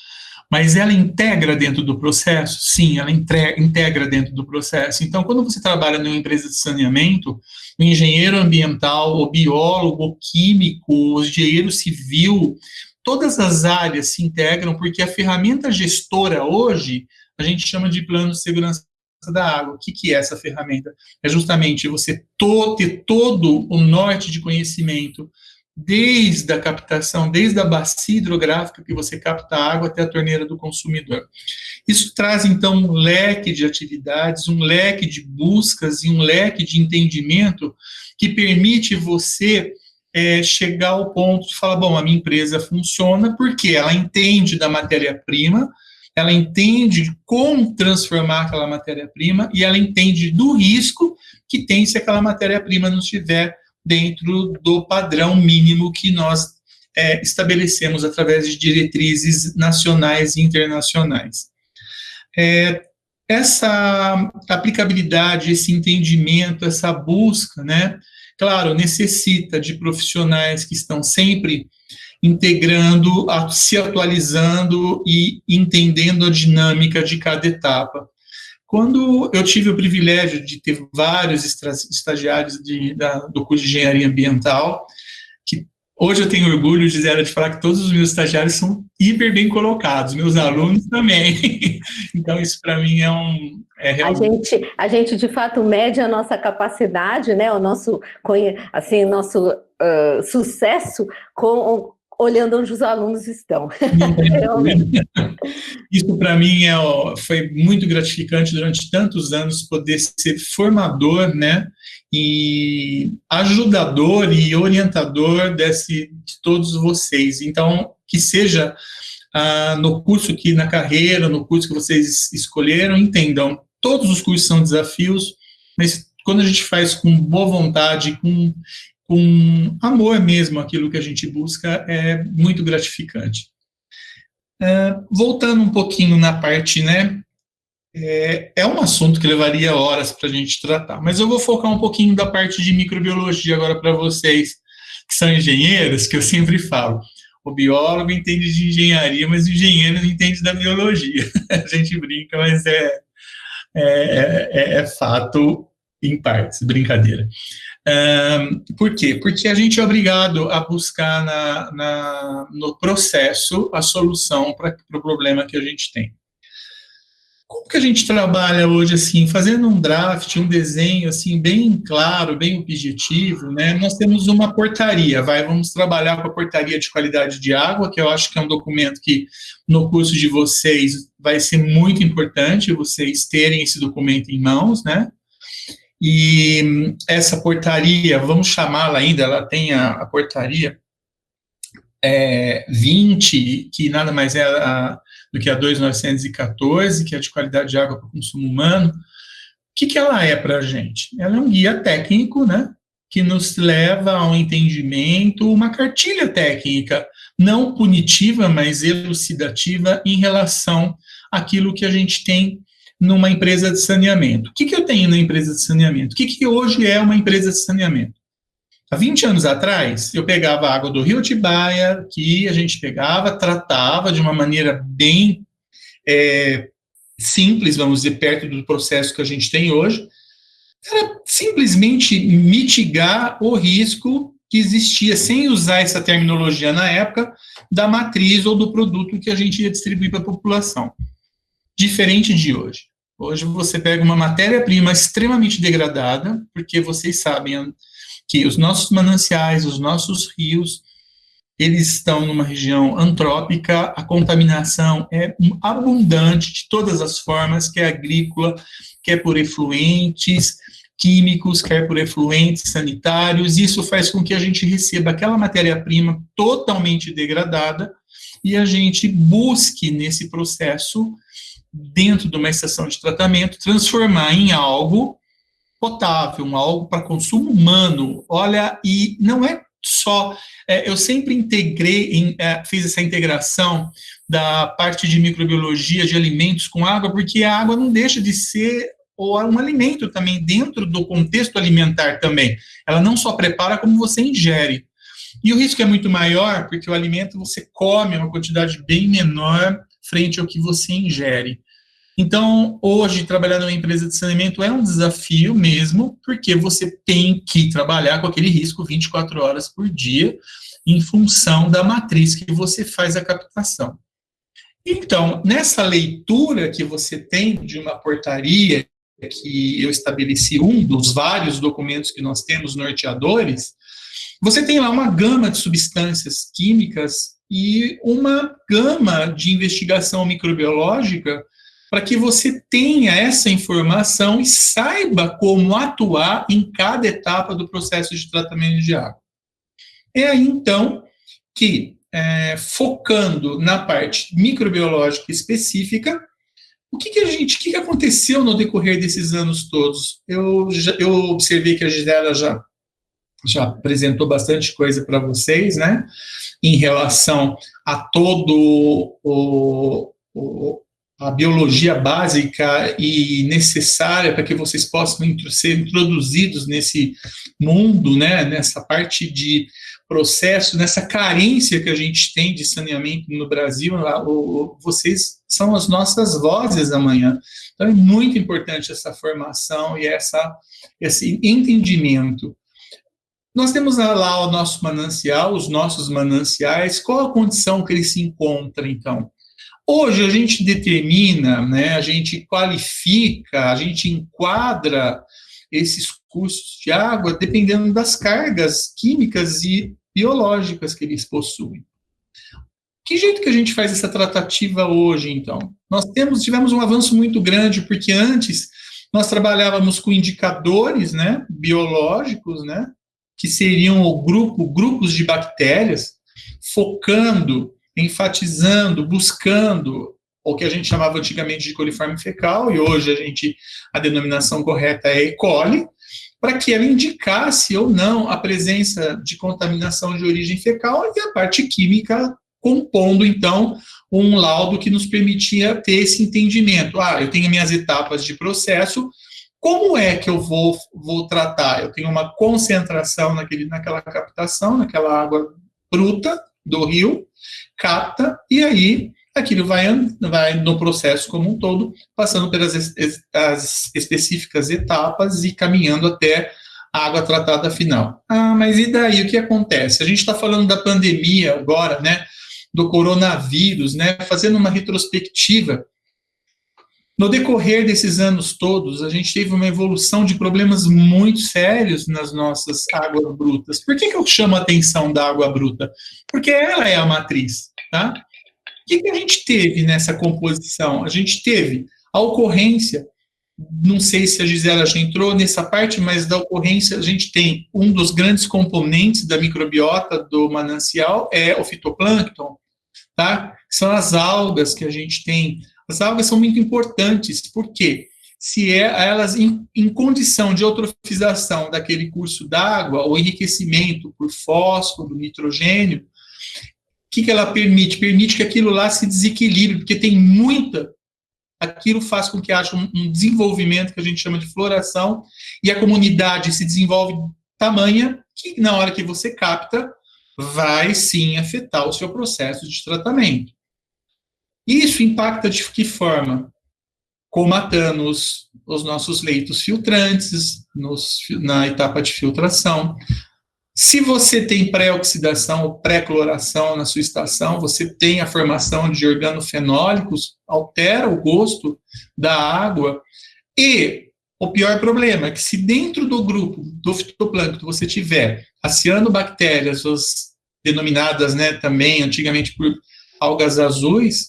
mas ela integra dentro do processo? Sim, ela integra dentro do processo. Então, quando você trabalha numa empresa de saneamento, o engenheiro ambiental, o biólogo, o químico, o engenheiro civil, todas as áreas se integram, porque a ferramenta gestora hoje, a gente chama de plano de segurança da água. O que é essa ferramenta? É justamente você ter todo o norte de conhecimento, desde a captação, desde a bacia hidrográfica que você capta a água até a torneira do consumidor. Isso traz, então, um leque de atividades, um leque de buscas e um leque de entendimento que permite você chegar ao ponto de falar, bom, a minha empresa funciona porque ela entende da matéria-prima, ela entende como transformar aquela matéria-prima e ela entende do risco que tem se aquela matéria-prima não estiver dentro do padrão mínimo que nós estabelecemos através de diretrizes nacionais e internacionais. Essa aplicabilidade, esse entendimento, essa busca, né, claro, necessita de profissionais que estão sempre integrando, se atualizando e entendendo a dinâmica de cada etapa. Quando eu tive o privilégio de ter vários estagiários do curso de Engenharia Ambiental, que hoje eu tenho orgulho de falar que todos os meus estagiários são hiper bem colocados, meus alunos também. Então, isso para mim é realmente... A gente, de fato, mede a nossa capacidade, né, o nosso sucesso olhando onde os alunos estão. Isso, para mim, foi muito gratificante durante tantos anos poder ser formador, né, e ajudador e orientador de todos vocês. Então, que seja no curso na carreira, no curso que vocês escolheram, entendam, todos os cursos são desafios, mas quando a gente faz com boa vontade, com amor mesmo aquilo que a gente busca, é muito gratificante. Voltando um pouquinho na parte, né, é um assunto que levaria horas para a gente tratar, mas eu vou focar um pouquinho da parte de microbiologia agora para vocês, que são engenheiros, que eu sempre falo, o biólogo entende de engenharia, mas o engenheiro não entende da biologia. A gente brinca, mas é fato em partes, brincadeira. Por quê? Porque a gente é obrigado a buscar no processo a solução para o problema que a gente tem. Como que a gente trabalha hoje, assim, fazendo um draft, um desenho, assim, bem claro, bem objetivo, né? Nós temos uma portaria, vamos trabalhar com a portaria de qualidade de água, que eu acho que é um documento que, no curso de vocês, vai ser muito importante vocês terem esse documento em mãos, né? E essa portaria, vamos chamá-la ainda, ela tem a portaria 20, que nada mais é do que a 2.914, que é de qualidade de água para consumo humano. O que ela é para a gente? Ela é um guia técnico, né, que nos leva a um entendimento, uma cartilha técnica, não punitiva, mas elucidativa em relação àquilo que a gente tem numa empresa de saneamento. O que eu tenho na empresa de saneamento? O que hoje é uma empresa de saneamento? Há 20 anos atrás, eu pegava a água do Rio Atibaia, que a gente pegava, tratava de uma maneira bem simples, vamos dizer, perto do processo que a gente tem hoje, era simplesmente mitigar o risco que existia, sem usar essa terminologia na época, da matriz ou do produto que a gente ia distribuir para a população. Diferente de hoje. Hoje você pega uma matéria-prima extremamente degradada, porque vocês sabem que os nossos mananciais, os nossos rios, eles estão numa região antrópica, a contaminação é abundante de todas as formas, quer agrícola, quer por efluentes, químicos, quer por efluentes sanitários. Isso faz com que a gente receba aquela matéria-prima totalmente degradada e a gente busque nesse processo, dentro de uma estação de tratamento, transformar em algo potável, algo para consumo humano. Olha, e não é só... eu sempre fiz essa integração da parte de microbiologia de alimentos com água, porque a água não deixa de ser um alimento também, dentro do contexto alimentar também. Ela não só prepara, como você ingere. E o risco é muito maior, porque o alimento você come uma quantidade bem menor frente ao que você ingere. Então, hoje, trabalhar numa empresa de saneamento é um desafio mesmo, porque você tem que trabalhar com aquele risco 24 horas por dia, em função da matriz que você faz a captação. Então, nessa leitura que você tem de uma portaria, que eu estabeleci um dos vários documentos que nós temos norteadores, você tem lá uma gama de substâncias químicas e uma gama de investigação microbiológica para que você tenha essa informação e saiba como atuar em cada etapa do processo de tratamento de água. É aí, então, que, focando na parte microbiológica específica, o que aconteceu no decorrer desses anos todos? Eu observei que a Gisela já apresentou bastante coisa para vocês, né, em relação a todo a biologia básica e necessária para que vocês possam ser introduzidos nesse mundo, né, nessa parte de processo, nessa carência que a gente tem de saneamento no Brasil. Vocês são as nossas vozes amanhã. Então é muito importante essa formação e esse entendimento. Nós temos lá o nosso manancial, os nossos mananciais. Qual a condição que ele se encontra, então? Hoje a gente determina, né, a gente qualifica, a gente enquadra esses cursos de água dependendo das cargas químicas e biológicas que eles possuem. Que jeito que a gente faz essa tratativa hoje, então? Nós tivemos um avanço muito grande, porque antes nós trabalhávamos com indicadores, né, biológicos, né, que seriam grupos de bactérias, focando, enfatizando, buscando o que a gente chamava antigamente de coliforme fecal, e hoje a denominação correta é E. coli, para que ela indicasse ou não a presença de contaminação de origem fecal, e a parte química compondo, então, um laudo que nos permitia ter esse entendimento. Eu tenho minhas etapas de processo, como é que eu vou tratar? Eu tenho uma concentração naquela captação, naquela água bruta do rio, capta, e aí aquilo vai no processo como um todo, passando pelas as específicas etapas e caminhando até a água tratada final. Mas e daí, o que acontece? A gente está falando da pandemia agora, né, do coronavírus, né, fazendo uma retrospectiva. No decorrer desses anos todos, a gente teve uma evolução de problemas muito sérios nas nossas águas brutas. Por que eu chamo a atenção da água bruta? Porque ela é a matriz, tá? O que a gente teve nessa composição? A gente teve a ocorrência, não sei se a Gisela já entrou nessa parte, mas da ocorrência a gente tem um dos grandes componentes da microbiota do manancial, é o fitoplâncton, tá? São as algas que a gente tem. As algas são muito importantes, porque se elas, em condição de eutrofização daquele curso d'água, ou enriquecimento por fósforo, nitrogênio, o que ela permite? Permite que aquilo lá se desequilibre, porque tem muita... Aquilo faz com que haja um desenvolvimento que a gente chama de floração, e a comunidade se desenvolve tamanha que, na hora que você capta, vai sim afetar o seu processo de tratamento. Isso impacta de que forma? Comatando os nossos leitos filtrantes, na etapa de filtração. Se você tem pré-oxidação ou pré-cloração na sua estação, você tem a formação de organofenólicos, altera o gosto da água. E o pior problema é que se dentro do grupo do fitoplâncton você tiver as cianobactérias, as denominadas, né, também antigamente por algas azuis,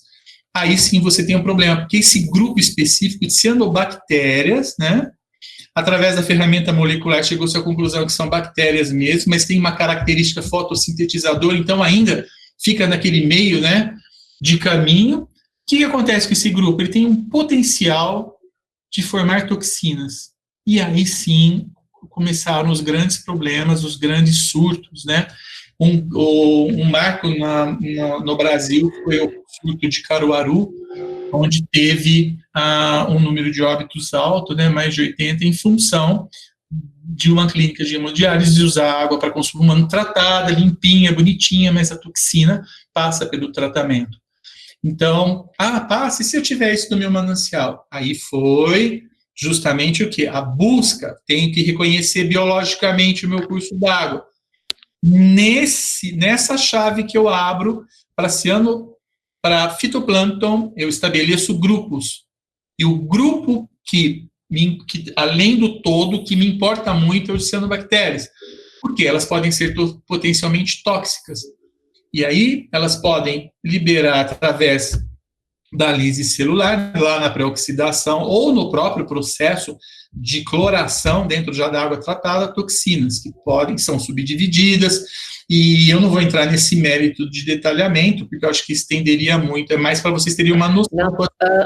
aí sim você tem um problema, porque esse grupo específico de cianobactérias, né, através da ferramenta molecular, chegou-se à conclusão que são bactérias mesmo, mas tem uma característica fotossintetizadora, então ainda fica naquele meio, né, de caminho. O que acontece com esse grupo? Ele tem um potencial de formar toxinas. E aí sim começaram os grandes problemas, os grandes surtos, né? Um marco no Brasil foi o surto de Caruaru, onde teve um número de óbitos alto, né, mais de 80, em função de uma clínica de hemodiálise usar água para consumo humano tratada, limpinha, bonitinha, mas a toxina passa pelo tratamento. Então, passa, e se eu tiver isso no meu manancial? Aí foi justamente o quê? A busca, tem que reconhecer biologicamente o meu curso d'água. Nessa chave que eu abro para fitoplâncton, eu estabeleço grupos. E o grupo que além do todo, que me importa muito é o de cianobactérias, porque elas podem ser potencialmente tóxicas. E aí, elas podem liberar através da lise celular, lá na pré-oxidação, ou no próprio processo de cloração dentro já da água tratada, toxinas, que são subdivididas, e eu não vou entrar nesse mérito de detalhamento, porque eu acho que estenderia muito, é mais para vocês terem uma noção.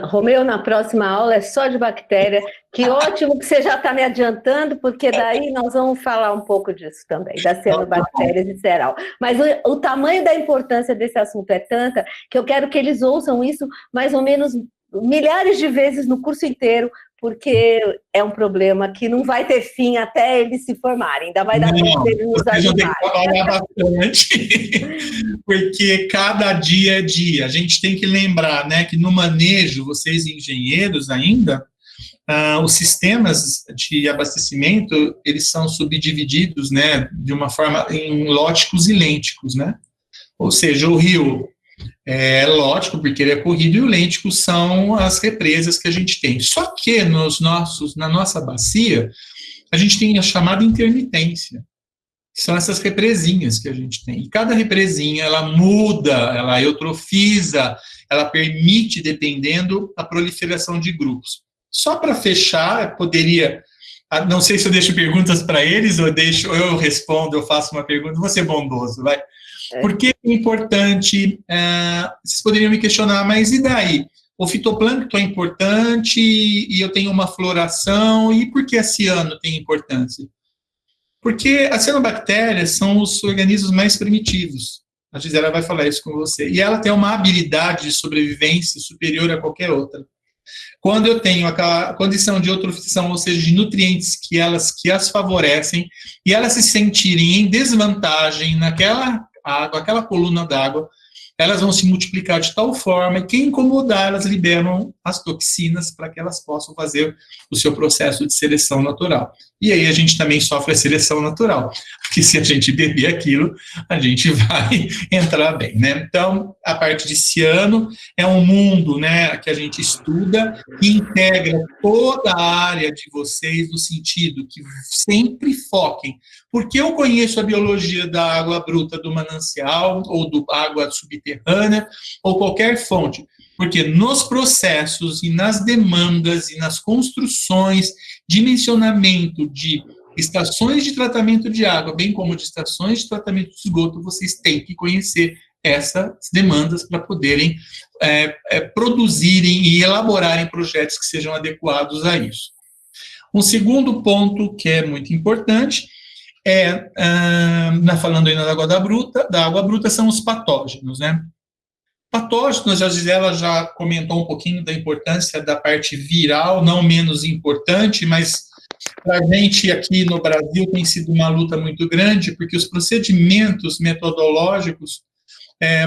Romeu, na próxima aula é só de bactéria, que ótimo que você já está me adiantando, porque daí nós vamos falar um pouco disso também, das cianobactérias e cereal. Mas o tamanho da importância desse assunto é tanta, que eu quero que eles ouçam isso mais ou menos milhares de vezes no curso inteiro, porque é um problema que não vai ter fim até eles se formarem, ainda vai dar tempo deles nos ajudarem. Vocês vão ter que trabalhar bastante, porque cada dia é dia. A gente tem que lembrar, né, que no manejo, vocês engenheiros ainda, os sistemas de abastecimento, eles são subdivididos, né, de uma forma em lóticos e lênticos, né? Ou seja, o rio é lótico, porque ele é corrido, e o lêntico são as represas que a gente tem. Só que na nossa bacia, a gente tem a chamada intermitência, que são essas represinhas que a gente tem. E cada represinha, ela muda, ela eutrofiza, ela permite, dependendo, a proliferação de grupos. Só para fechar, não sei se eu deixo perguntas para eles, ou eu respondo, eu faço uma pergunta, vou ser bondoso, vai. Por que é importante? Vocês poderiam me questionar, mas e daí? O fitoplâncton é importante e eu tenho uma floração, e por que a ciano tem importância? Porque as cianobactérias são os organismos mais primitivos. A Gisela vai falar isso com você. E ela tem uma habilidade de sobrevivência superior a qualquer outra. Quando eu tenho aquela condição de eutrofização, ou seja, de nutrientes que as favorecem, e elas se sentirem em desvantagem naquela água, aquela coluna d'água, elas vão se multiplicar de tal forma que, incomodar, elas liberam as toxinas para que elas possam fazer o seu processo de seleção natural. E aí a gente também sofre a seleção natural, porque se a gente beber aquilo, a gente vai entrar bem, né? Então, a parte de ciano é um mundo, né, que a gente estuda e integra toda a área de vocês, no sentido que sempre foquem, porque eu conheço a biologia da água bruta do manancial, ou da água subterrânea, ou qualquer fonte, porque nos processos e nas demandas e nas construções, dimensionamento de estações de tratamento de água, bem como de estações de tratamento de esgoto, vocês têm que conhecer essas demandas para poderem produzirem e elaborarem projetos que sejam adequados a isso. Um segundo ponto que é muito importante falando ainda da água bruta, são os patógenos, né? Patógenos, a Gisela já comentou um pouquinho da importância da parte viral, não menos importante, mas para a gente aqui no Brasil tem sido uma luta muito grande, porque os procedimentos metodológicos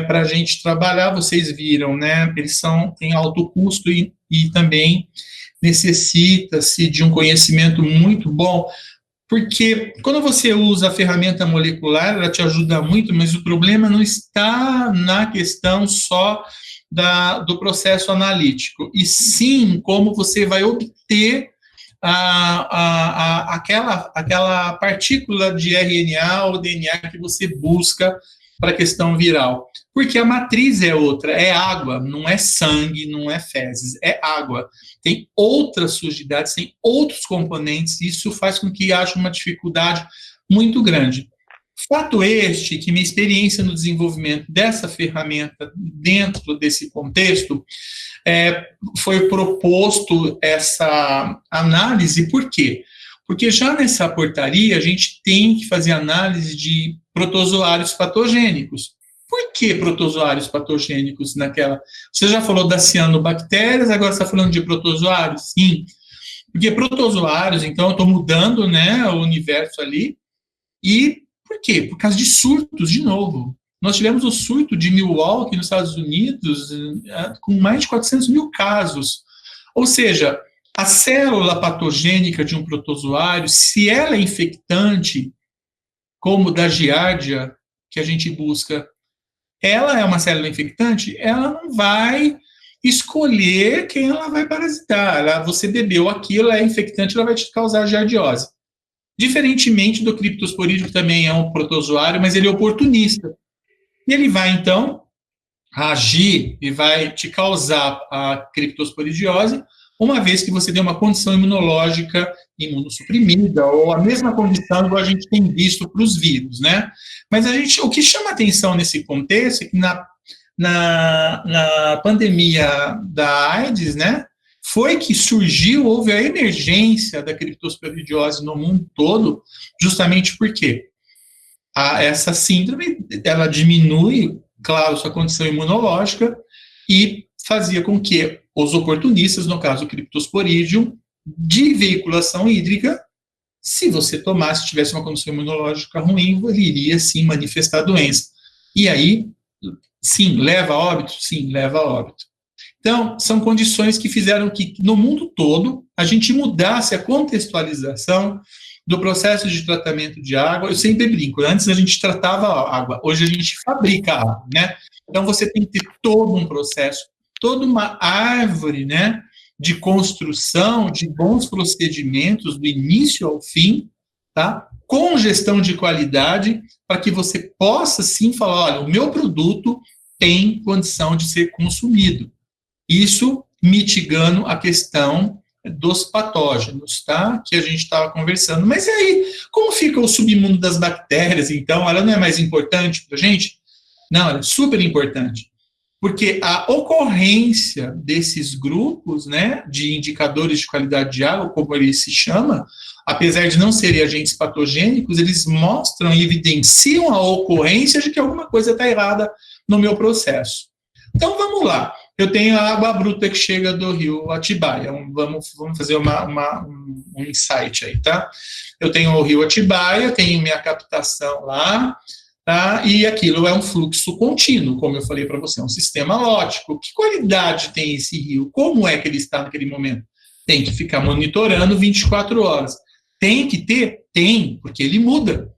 para a gente trabalhar, vocês viram, né? Eles têm alto custo e também necessita-se de um conhecimento muito bom, porque quando você usa a ferramenta molecular, ela te ajuda muito, mas o problema não está na questão só do processo analítico, e sim como você vai obter aquela partícula de RNA ou DNA que você busca para a questão viral? Porque a matriz é outra, é água, não é sangue, não é fezes, é água. Tem outras sujidades, tem outros componentes, e isso faz com que haja uma dificuldade muito grande. Fato este que minha experiência no desenvolvimento dessa ferramenta dentro desse contexto foi proposto essa análise. Por quê? Porque já nessa portaria a gente tem que fazer análise de protozoários patogênicos. Por que protozoários patogênicos naquela? Você já falou das cianobactérias, agora você está falando de protozoários? Sim. Porque protozoários, então, eu estou mudando, né, o universo ali. E por quê? Por causa de surtos, de novo. Nós tivemos o surto de Milwaukee, nos Estados Unidos, com mais de 400 mil casos. Ou seja, a célula patogênica de um protozoário, se ela é infectante, como da Giardia, que a gente busca, ela é uma célula infectante, ela não vai escolher quem ela vai parasitar. Você bebeu aquilo, ela é infectante, ela vai te causar giardiose. Diferentemente do criptosporídeo, que também é um protozoário, mas ele é oportunista. E ele vai, então, agir e vai te causar a criptosporidiose, uma vez que você tem uma condição imunológica imunossuprimida, ou a mesma condição igual a gente tem visto para os vírus, né? Mas o que chama atenção nesse contexto é que na pandemia da AIDS, né, foi que houve a emergência da criptosporidiose no mundo todo, justamente porque essa síndrome, ela diminui, claro, sua condição imunológica e fazia com que os oportunistas, no caso o Cryptosporidium, de veiculação hídrica, se você tomasse, tivesse uma condição imunológica ruim, ele iria, sim, manifestar a doença. E aí, sim, leva a óbito? Sim, leva a óbito. Então, são condições que fizeram que, no mundo todo, a gente mudasse a contextualização do processo de tratamento de água. Eu sempre brinco, antes a gente tratava a água, hoje a gente fabrica a água, né? Então, você tem que ter todo um processo, toda uma árvore, né, de construção de bons procedimentos do início ao fim, tá? Com gestão de qualidade, para que você possa, sim, falar, olha, o meu produto tem condição de ser consumido. Isso mitigando a questão dos patógenos, tá? Que a gente estava conversando. Mas e aí, como fica o submundo das bactérias, então? Ela não é mais importante para a gente? Não, ela é super importante. Porque a ocorrência desses grupos, né, de indicadores de qualidade de água, como ele se chama, apesar de não serem agentes patogênicos, eles mostram e evidenciam a ocorrência de que alguma coisa está errada no meu processo. Então, vamos lá. Eu tenho a água bruta que chega do rio Atibaia. Vamos fazer um insight aí, tá? Eu tenho o rio Atibaia, tenho minha captação lá, tá? E aquilo é um fluxo contínuo, como eu falei para você, é um sistema lótico. Que qualidade tem esse rio? Como é que ele está naquele momento? Tem que ficar monitorando 24 horas. Tem que ter? Tem, porque ele muda.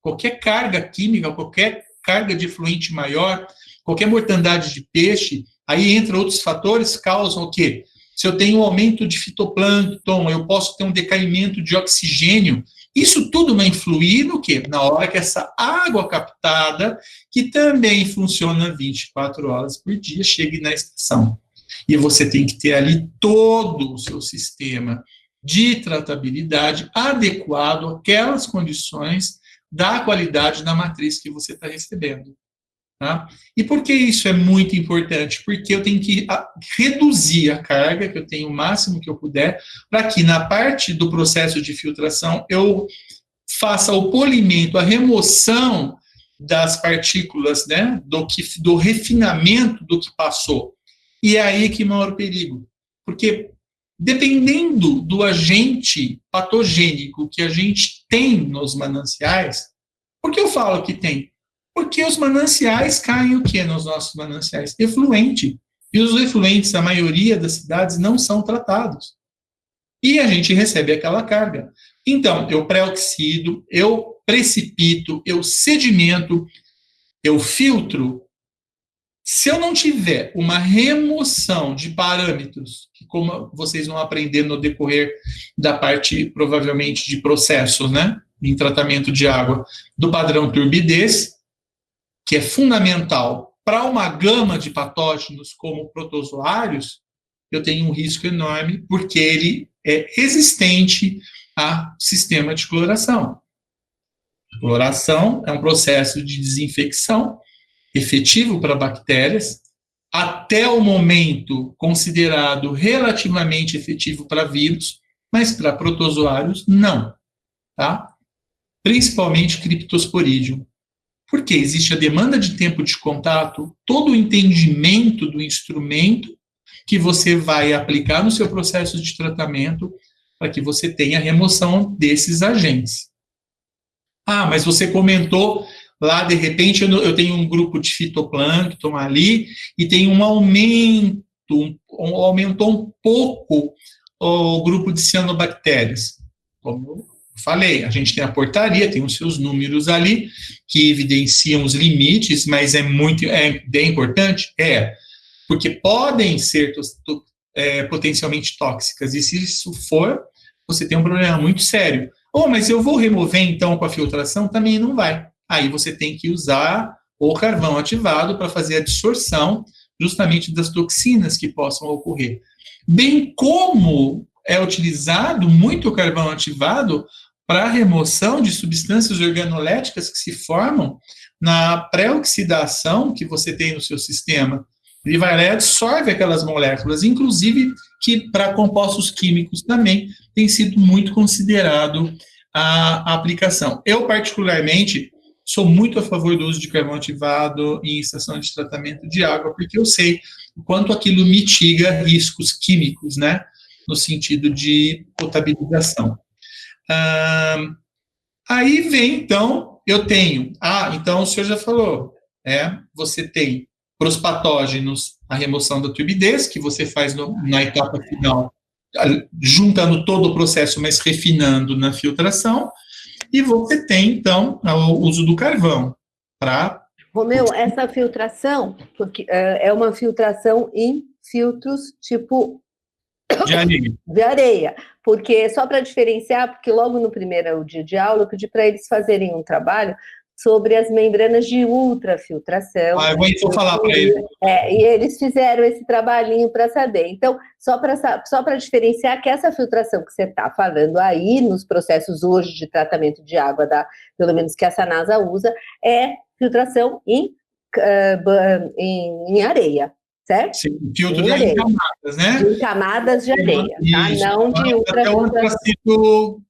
Qualquer carga química, qualquer carga de efluente maior, qualquer mortandade de peixe, aí entra outros fatores, causam o quê? Se eu tenho um aumento de fitoplâncton, eu posso ter um decaimento de oxigênio. Isso tudo vai influir no quê? Na hora que essa água captada, que também funciona 24 horas por dia, chegue na estação. E você tem que ter ali todo o seu sistema de tratabilidade adequado àquelas condições da qualidade da matriz que você está recebendo. Tá? E por que isso é muito importante? Porque eu tenho que reduzir a carga, que eu tenho o máximo que eu puder, para que na parte do processo de filtração eu faça o polimento, a remoção das partículas, né, do refinamento do que passou. E é aí que mora o perigo. Porque dependendo do agente patogênico que a gente tem nos mananciais, por que eu falo que tem? Porque os mananciais caem o quê nos nossos mananciais? Efluente. E os efluentes, a maioria das cidades, não são tratados. E a gente recebe aquela carga. Então, eu pré-oxido, eu precipito, eu sedimento, eu filtro. Se eu não tiver uma remoção de parâmetros, que como vocês vão aprender no decorrer da parte, provavelmente, de processos, né, em tratamento de água, do padrão turbidez, que é fundamental para uma gama de patógenos como protozoários, eu tenho um risco enorme, porque ele é resistente a sistema de cloração. A cloração é um processo de desinfecção efetivo para bactérias, até o momento considerado relativamente efetivo para vírus, mas para protozoários não, tá? Principalmente Cryptosporidium. Porque existe a demanda de tempo de contato, todo o entendimento do instrumento que você vai aplicar no seu processo de tratamento para que você tenha a remoção desses agentes. Ah, mas você comentou lá, de repente, eu tenho um grupo de fitoplâncton ali e tem um aumento, aumentou um pouco o grupo de cianobactérias. Como eu falei, a gente tem a portaria, tem os seus números ali que evidenciam os limites, mas é bem importante? Porque podem ser potencialmente tóxicas, e se isso for, você tem um problema muito sério. Mas eu vou remover, então, com a filtração? Também não vai. Aí você tem que usar o carvão ativado para fazer a dissorção justamente das toxinas que possam ocorrer. Bem como é utilizado muito o carvão ativado para a remoção de substâncias organoléticas que se formam na pré-oxidação que você tem no seu sistema. Ele vai lá e absorve aquelas moléculas, inclusive que para compostos químicos também tem sido muito considerado a aplicação. Eu, particularmente, sou muito a favor do uso de carvão ativado em estação de tratamento de água, porque eu sei o quanto aquilo mitiga riscos químicos, né, no sentido de potabilização. Aí vem, então, eu tenho, então o senhor já falou, você tem para os patógenos a remoção da turbidez, que você faz na etapa final, juntando todo o processo, mas refinando na filtração, e você tem, então, o uso do carvão para... Romeu, essa filtração, porque é uma filtração em filtros tipo de areia, porque só para diferenciar, porque logo no primeiro dia de aula eu pedi para eles fazerem um trabalho sobre as membranas de ultrafiltração. Eu vou falar para eles. E eles fizeram esse trabalhinho para saber. Então, só para diferenciar que essa filtração que você está falando aí, nos processos hoje de tratamento de água, pelo menos que a Sanasa usa, é filtração em areia, certo? Sim, filtro em camadas, né? Em camadas de areia, tá? Não de ultrafiltração.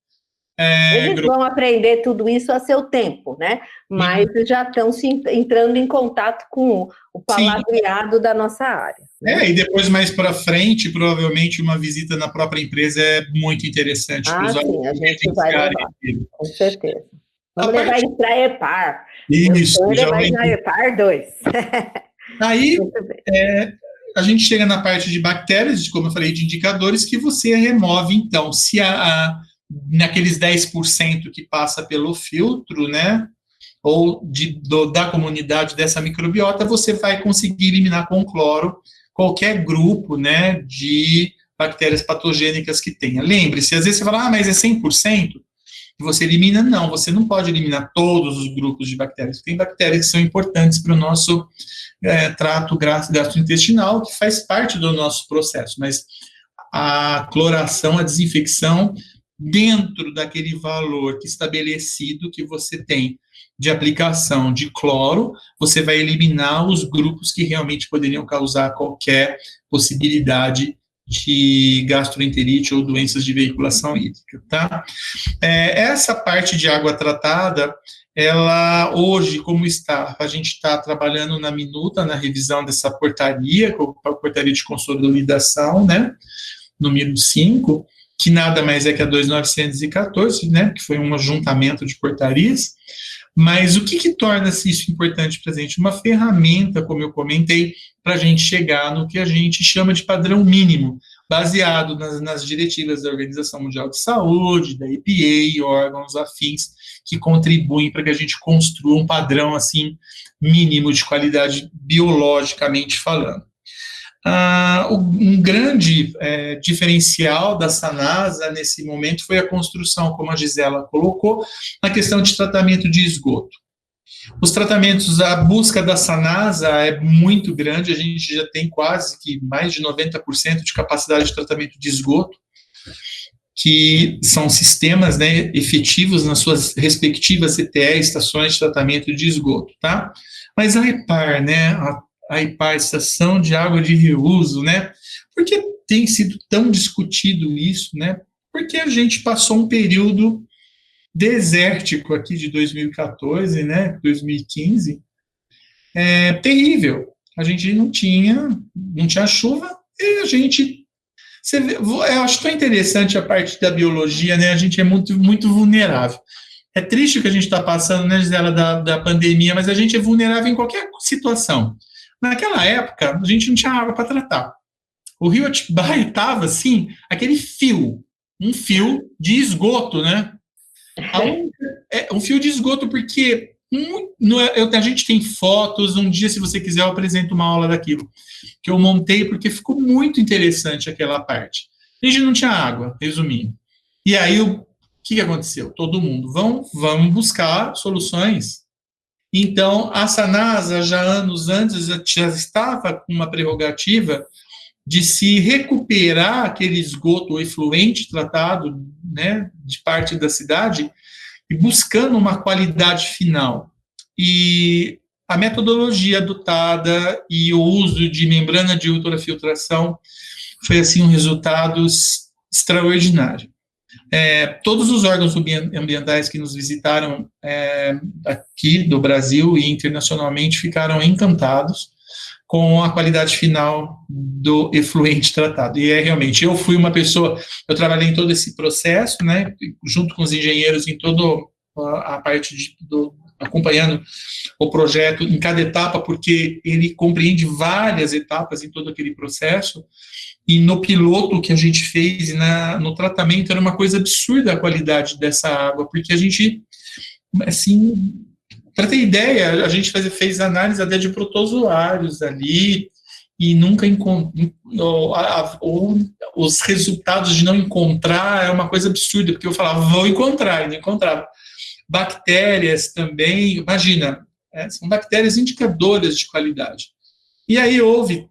Eles vão aprender tudo isso a seu tempo, né? Mas já estão entrando em contato com o palavreado da nossa área. Né? E depois, mais para frente, provavelmente uma visita na própria empresa é muito interessante. Sim, a gente vai levar, com certeza. Vamos levar isso para a EPAR. Isso, já vai na EPAR 2. Aí, a gente chega na parte de bactérias, como eu falei, de indicadores, que você remove, então, se naqueles 10% que passa pelo filtro, né, ou da comunidade dessa microbiota, você vai conseguir eliminar com cloro qualquer grupo, né, de bactérias patogênicas que tenha. Lembre-se, às vezes você fala, mas é 100%, que você elimina. Não, você não pode eliminar todos os grupos de bactérias. Tem bactérias que são importantes para o nosso trato gastrointestinal, que faz parte do nosso processo, mas a cloração, a desinfecção, dentro daquele valor estabelecido que você tem de aplicação de cloro, você vai eliminar os grupos que realmente poderiam causar qualquer possibilidade de gastroenterite ou doenças de veiculação hídrica, tá? Essa parte de água tratada, ela hoje, como está, a gente está trabalhando na minuta, na revisão dessa portaria, a portaria de consolidação, né, número 5, que nada mais é que a 2.914, né, que foi um ajuntamento de portarias. Mas o que torna isso importante para a gente? Uma ferramenta, como eu comentei, para a gente chegar no que a gente chama de padrão mínimo, baseado nas diretivas da Organização Mundial de Saúde, da EPA e órgãos afins que contribuem para que a gente construa um padrão assim mínimo de qualidade biologicamente falando. Um grande diferencial da Sanasa nesse momento foi a construção, como a Gisela colocou, na questão de tratamento de esgoto. Os tratamentos, a busca da Sanasa é muito grande, a gente já tem quase que mais de 90% de capacidade de tratamento de esgoto, que são sistemas, né, efetivos nas suas respectivas ETE, estações de tratamento de esgoto, tá? Mas a EPAR, né, a EPAR, Estação de Água de Reuso, né, por que tem sido tão discutido isso, né? Porque a gente passou um período desértico aqui de 2014, né, 2015, terrível. A gente não tinha chuva e a gente... eu acho tão interessante a parte da biologia, né? A gente é muito, muito vulnerável. É triste o que a gente está passando, né, Gisela, da pandemia, mas a gente é vulnerável em qualquer situação. Naquela época, a gente não tinha água para tratar. O rio Atibaia estava, assim, aquele fio, um fio de esgoto, né? Um fio de esgoto, porque a gente tem fotos, um dia, se você quiser, eu apresento uma aula daquilo, que eu montei, porque ficou muito interessante aquela parte. A gente não tinha água, resumindo. E aí, o que aconteceu? Todo mundo, vamos buscar soluções. Então, a Sanasa, já anos antes, já estava com uma prerrogativa de se recuperar aquele esgoto efluente tratado, né, de parte da cidade, e buscando uma qualidade final. E a metodologia adotada e o uso de membrana de ultrafiltração foi, assim, um resultado extraordinário. Todos os órgãos ambientais que nos visitaram aqui do Brasil e internacionalmente ficaram encantados com a qualidade final do efluente tratado. E realmente, eu fui uma pessoa, eu trabalhei em todo esse processo, né, junto com os engenheiros em toda a parte acompanhando o projeto em cada etapa, porque ele compreende várias etapas em todo aquele processo, e no piloto que a gente fez, no tratamento, era uma coisa absurda a qualidade dessa água, porque a gente, assim... Para ter ideia, a gente fez análise até de protozoários ali e nunca os resultados de não encontrar é uma coisa absurda, porque eu falava, vou encontrar, e não encontrava. Bactérias também, imagina, são bactérias indicadoras de qualidade. E aí houve,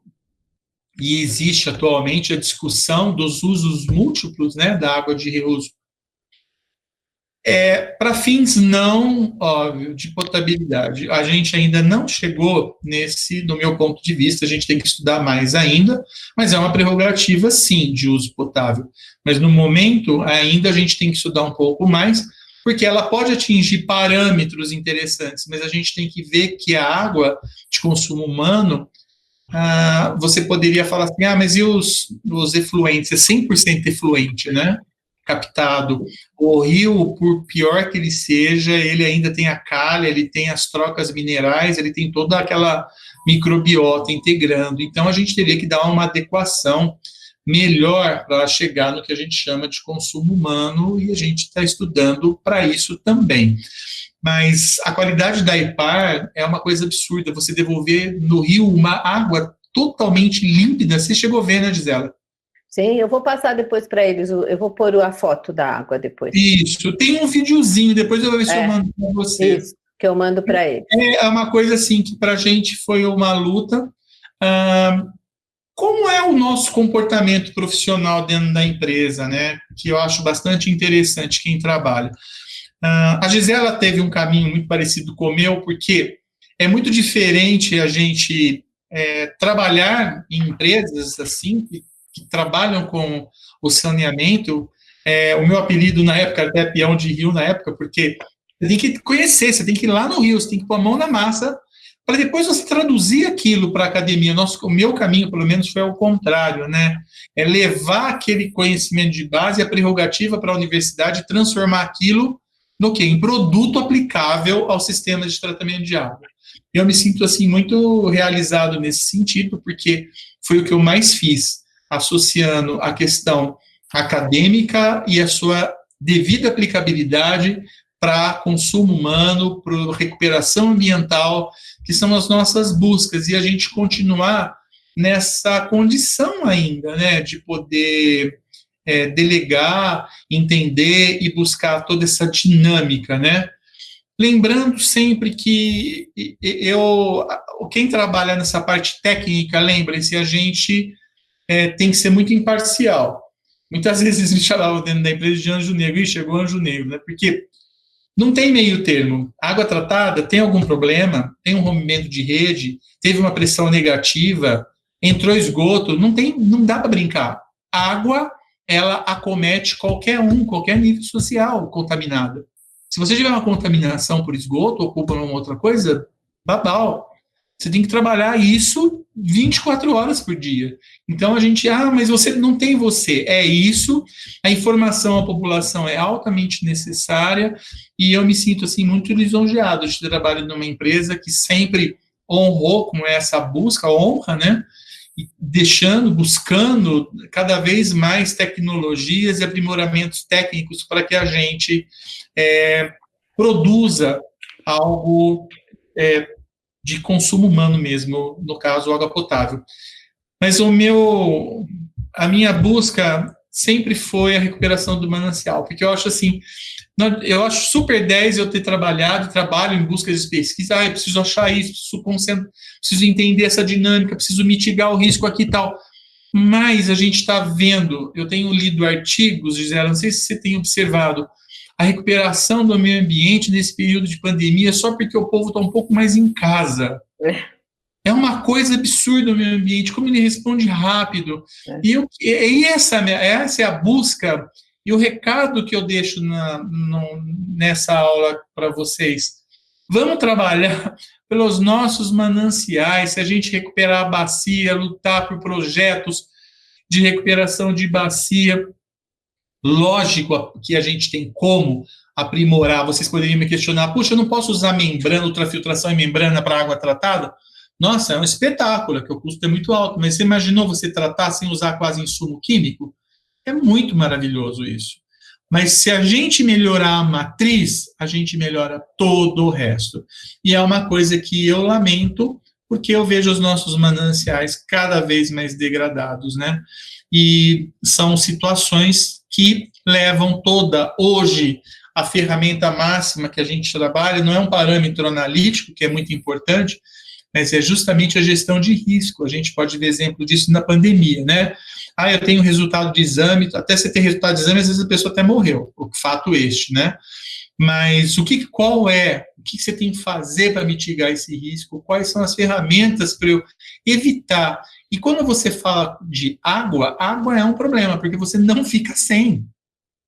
e existe atualmente, a discussão dos usos múltiplos, né, da água de reuso. Para fins não, óbvio, de potabilidade. A gente ainda não chegou do meu ponto de vista, a gente tem que estudar mais ainda, mas é uma prerrogativa, sim, de uso potável. Mas no momento, ainda a gente tem que estudar um pouco mais, porque ela pode atingir parâmetros interessantes, mas a gente tem que ver que a água de consumo humano, você poderia falar assim, mas e os efluentes? É 100% efluente, né? Captado. O rio, por pior que ele seja, ele ainda tem a calha, ele tem as trocas minerais, ele tem toda aquela microbiota integrando. Então, a gente teria que dar uma adequação melhor para chegar no que a gente chama de consumo humano, e a gente está estudando para isso também. Mas a qualidade da EPAR é uma coisa absurda, você devolver no rio uma água totalmente límpida. Você chegou a ver, né, Gisela? Sim, eu vou passar depois para eles, eu vou pôr a foto da água depois. Isso, tem um videozinho, depois eu vou ver se eu mando para você. Isso, que eu mando para eles. É uma coisa assim que para a gente foi uma luta. Como é o nosso comportamento profissional dentro da empresa, né? Que eu acho bastante interessante quem trabalha. A Gisela teve um caminho muito parecido com o meu, porque é muito diferente a gente trabalhar em empresas assim, que trabalham com o saneamento. O meu apelido na época era até peão de rio na época, porque você tem que conhecer, você tem que ir lá no rio, você tem que pôr a mão na massa, para depois você traduzir aquilo para a academia. O meu caminho, pelo menos, foi ao contrário, né? É levar aquele conhecimento de base, a prerrogativa para a universidade, transformar aquilo no quê? Em produto aplicável ao sistema de tratamento de água. Eu me sinto, assim, muito realizado nesse sentido, porque foi o que eu mais fiz, associando a questão acadêmica e a sua devida aplicabilidade para consumo humano, para recuperação ambiental, que são as nossas buscas, e a gente continuar nessa condição ainda, né, de poder delegar, entender e buscar toda essa dinâmica, né. lembrando sempre que quem trabalha nessa parte técnica, lembrem-se, a gente tem que ser muito imparcial. Muitas vezes me chamavam dentro da empresa de anjo negro, e chegou anjo negro, né? Porque não tem meio termo. Água tratada tem algum problema, tem um rompimento de rede, teve uma pressão negativa, entrou esgoto, não dá para brincar. Água, ela acomete qualquer nível social contaminado. Se você tiver uma contaminação por esgoto ou por uma outra coisa, babau. Você tem que trabalhar isso 24 horas por dia. Então a gente, mas você não tem você. É isso, a informação à população é altamente necessária e eu me sinto assim muito lisonjeado de trabalhar numa empresa que sempre honrou com essa busca, honra, né? E buscando cada vez mais tecnologias e aprimoramentos técnicos para que a gente produza algo de consumo humano mesmo, no caso, água potável. Mas a minha busca sempre foi a recuperação do manancial, porque eu acho assim, eu acho super 10 eu ter trabalho em busca de pesquisa, eu preciso achar isso, preciso entender essa dinâmica, preciso mitigar o risco aqui e tal. Mas a gente está vendo, eu tenho lido artigos, Gisela, não sei se você tem observado, a recuperação do meio ambiente nesse período de pandemia só porque o povo está um pouco mais em casa. É uma coisa absurda o meio ambiente, como ele responde rápido. E essa é a busca e o recado que eu deixo nessa aula para vocês. Vamos trabalhar pelos nossos mananciais, se a gente recuperar a bacia, lutar por projetos de recuperação de bacia. Lógico que a gente tem como aprimorar. Vocês poderiam me questionar, puxa, eu não posso usar membrana, ultrafiltração e membrana para água tratada? Nossa, é um espetáculo, que o custo é muito alto, mas você imaginou você tratar sem usar quase insumo químico? É muito maravilhoso isso. Mas se a gente melhorar a matriz, a gente melhora todo o resto. E é uma coisa que eu lamento, porque eu vejo os nossos mananciais cada vez mais degradados, né? E são situações que levam hoje, a ferramenta máxima que a gente trabalha, não é um parâmetro analítico, que é muito importante, mas é justamente a gestão de risco. A gente pode ver exemplo disso na pandemia, né? Eu tenho resultado de exame, até você ter resultado de exame, às vezes a pessoa até morreu, o fato né? Mas o que você tem que fazer para mitigar esse risco? Quais são as ferramentas para eu evitar? E quando você fala de água é um problema, porque você não fica sem.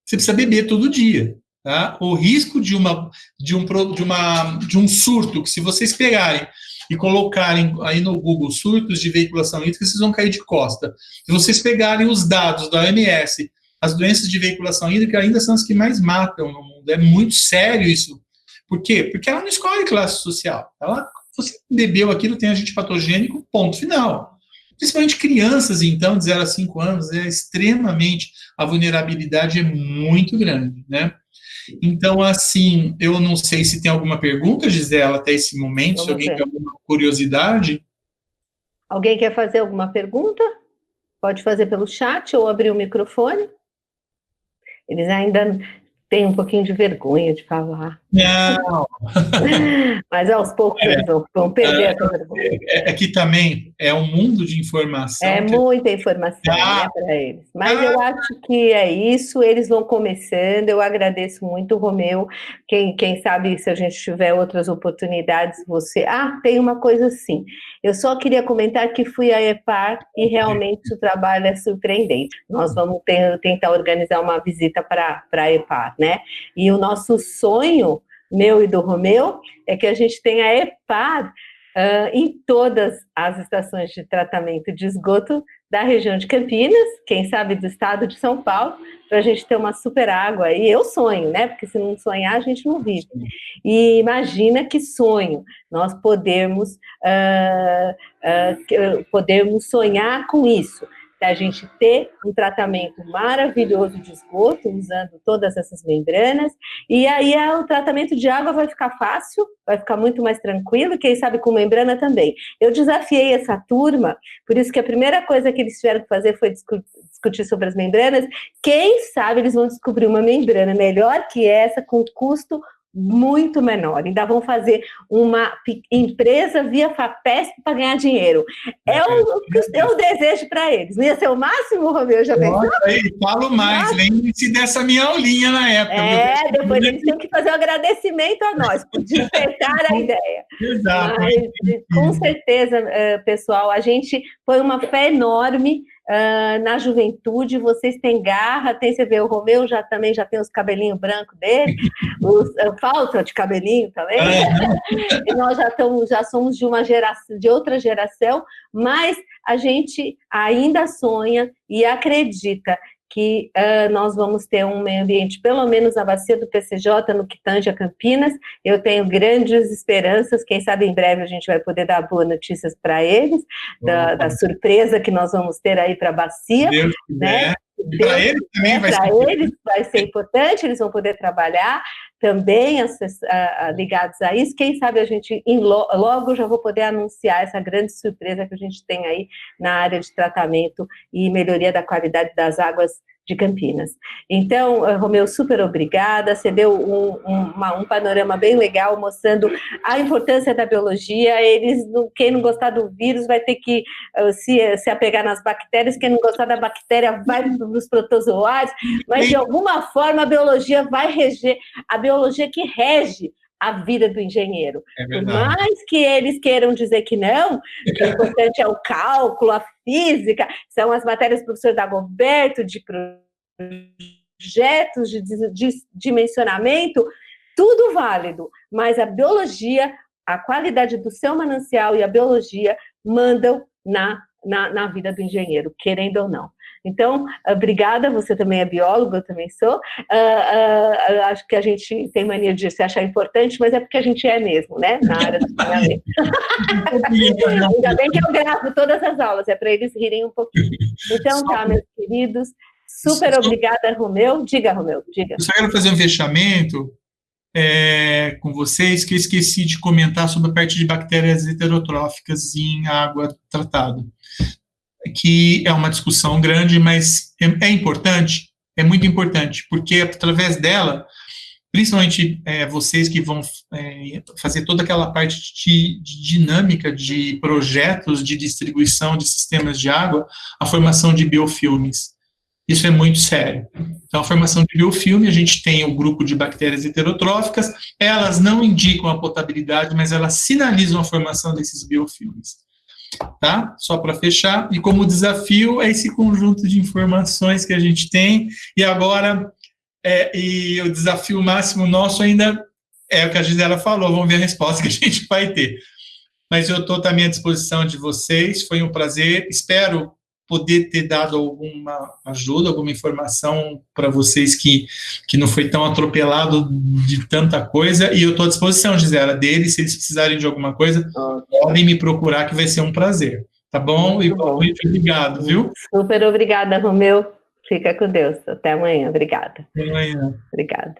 Você precisa beber todo dia. Tá? O risco de um surto, que se vocês pegarem e colocarem aí no Google surtos de veiculação hídrica, vocês vão cair de costa. Se vocês pegarem os dados da OMS, as doenças de veiculação hídrica ainda são as que mais matam no mundo. É muito sério isso. Por quê? Porque ela não escolhe classe social. Você bebeu aquilo, tem agente patogênico, ponto final. Principalmente crianças, então, de 0 a 5 anos, a vulnerabilidade é muito grande, né? Então, assim, eu não sei se tem alguma pergunta, Gisela, até esse momento, se alguém tem alguma curiosidade. Alguém quer fazer alguma pergunta? Pode fazer pelo chat ou abrir o microfone. Eles ainda têm um pouquinho de vergonha de falar. Não. Mas aos poucos eles vão perder essa vergonha. Aqui também é um mundo de informação. É muita informação, né, para eles. Mas eu acho que é isso, eles vão começando. Eu agradeço muito, Romeu. Quem sabe, se a gente tiver outras oportunidades, você... tem uma coisa assim. Eu só queria comentar que fui à EPAR e realmente o trabalho é surpreendente. Nós vamos tentar organizar uma visita para a EPAR, né? E o nosso sonho, meu e do Romeu, é que a gente tenha a EPAR em todas as estações de tratamento de esgoto da região de Campinas, quem sabe do estado de São Paulo, para a gente ter uma super água aí. Eu sonho, né? Porque se não sonhar, a gente não vive. E imagina que sonho nós podermos sonhar com isso, a gente ter um tratamento maravilhoso de esgoto, usando todas essas membranas, e aí o tratamento de água vai ficar fácil, vai ficar muito mais tranquilo, quem sabe com membrana também. Eu desafiei essa turma, por isso que a primeira coisa que eles tiveram que fazer foi discutir sobre as membranas. Quem sabe eles vão descobrir uma membrana melhor que essa, com custo muito menor. Ainda vão fazer uma empresa via FAPESP para ganhar dinheiro. É o desejo para eles. Não ia ser o máximo, Romeu? Já pensou? Aí, falo mais, lembre-se dessa minha aulinha na época. Depois eles têm que fazer um agradecimento a nós por despertar a ideia. Exato. Mas, com certeza, pessoal, a gente foi uma fé enorme na juventude. Vocês têm garra, você vê, o Romeu também já tem os cabelinhos brancos dele, falta de cabelinho também. E nós já somos de uma geração, de outra geração, mas a gente ainda sonha e acredita que nós vamos ter um meio ambiente, pelo menos na bacia do PCJ, no que tange a Campinas. Eu tenho grandes esperanças, quem sabe em breve a gente vai poder dar boas notícias para eles, da surpresa que nós vamos ter aí para a bacia. Deus, né? Para eles também vai ser importante, eles vão poder trabalhar também ligados a isso. Quem sabe a gente logo já vou poder anunciar essa grande surpresa que a gente tem aí na área de tratamento e melhoria da qualidade das águas de Campinas. Então, Romeu, super obrigada, você deu um panorama bem legal, mostrando a importância da biologia. Quem não gostar do vírus vai ter que se apegar nas bactérias, quem não gostar da bactéria vai nos protozoários, mas de alguma forma a biologia vai reger, a biologia que rege a vida do engenheiro. Por mais que eles queiram dizer que não, que o importante é o cálculo, a física, são as matérias do professor Dagoberto, de projetos, de dimensionamento, tudo válido, mas a biologia, a qualidade do seu manancial e a biologia mandam na vida do engenheiro, querendo ou não. Então, obrigada, você também é biólogo, eu também sou. Acho que a gente tem mania de se achar importante, mas é porque a gente é mesmo, né? Na área do treinamento. Ainda bem que eu gravo todas as aulas, é para eles rirem um pouquinho. Então, tá, meus queridos, super obrigada, Romeu. Diga, Romeu, diga. Eu só quero fazer um fechamento com vocês, que eu esqueci de comentar sobre a parte de bactérias heterotróficas em água tratada, que é uma discussão grande, mas é importante, é muito importante, porque através dela, principalmente vocês que vão fazer toda aquela parte de dinâmica de projetos de distribuição de sistemas de água, a formação de biofilmes. Isso é muito sério. Então, a formação de biofilme, a gente tem o grupo de bactérias heterotróficas, elas não indicam a potabilidade, mas elas sinalizam a formação desses biofilmes. Tá? Só para fechar, e como desafio é esse conjunto de informações que a gente tem, e agora, e o desafio máximo nosso ainda é o que a Gisela falou, vamos ver a resposta que a gente vai ter. Mas eu estou também à disposição de vocês, foi um prazer, espero poder ter dado alguma ajuda, alguma informação para vocês que não foi tão atropelado de tanta coisa, e eu estou à disposição, Gisela, deles, se eles precisarem de alguma coisa, podem me procurar, que vai ser um prazer, tá bom? Muito obrigado, viu? Super obrigada, Romeu, fica com Deus, até amanhã, obrigada. Até amanhã. Obrigada.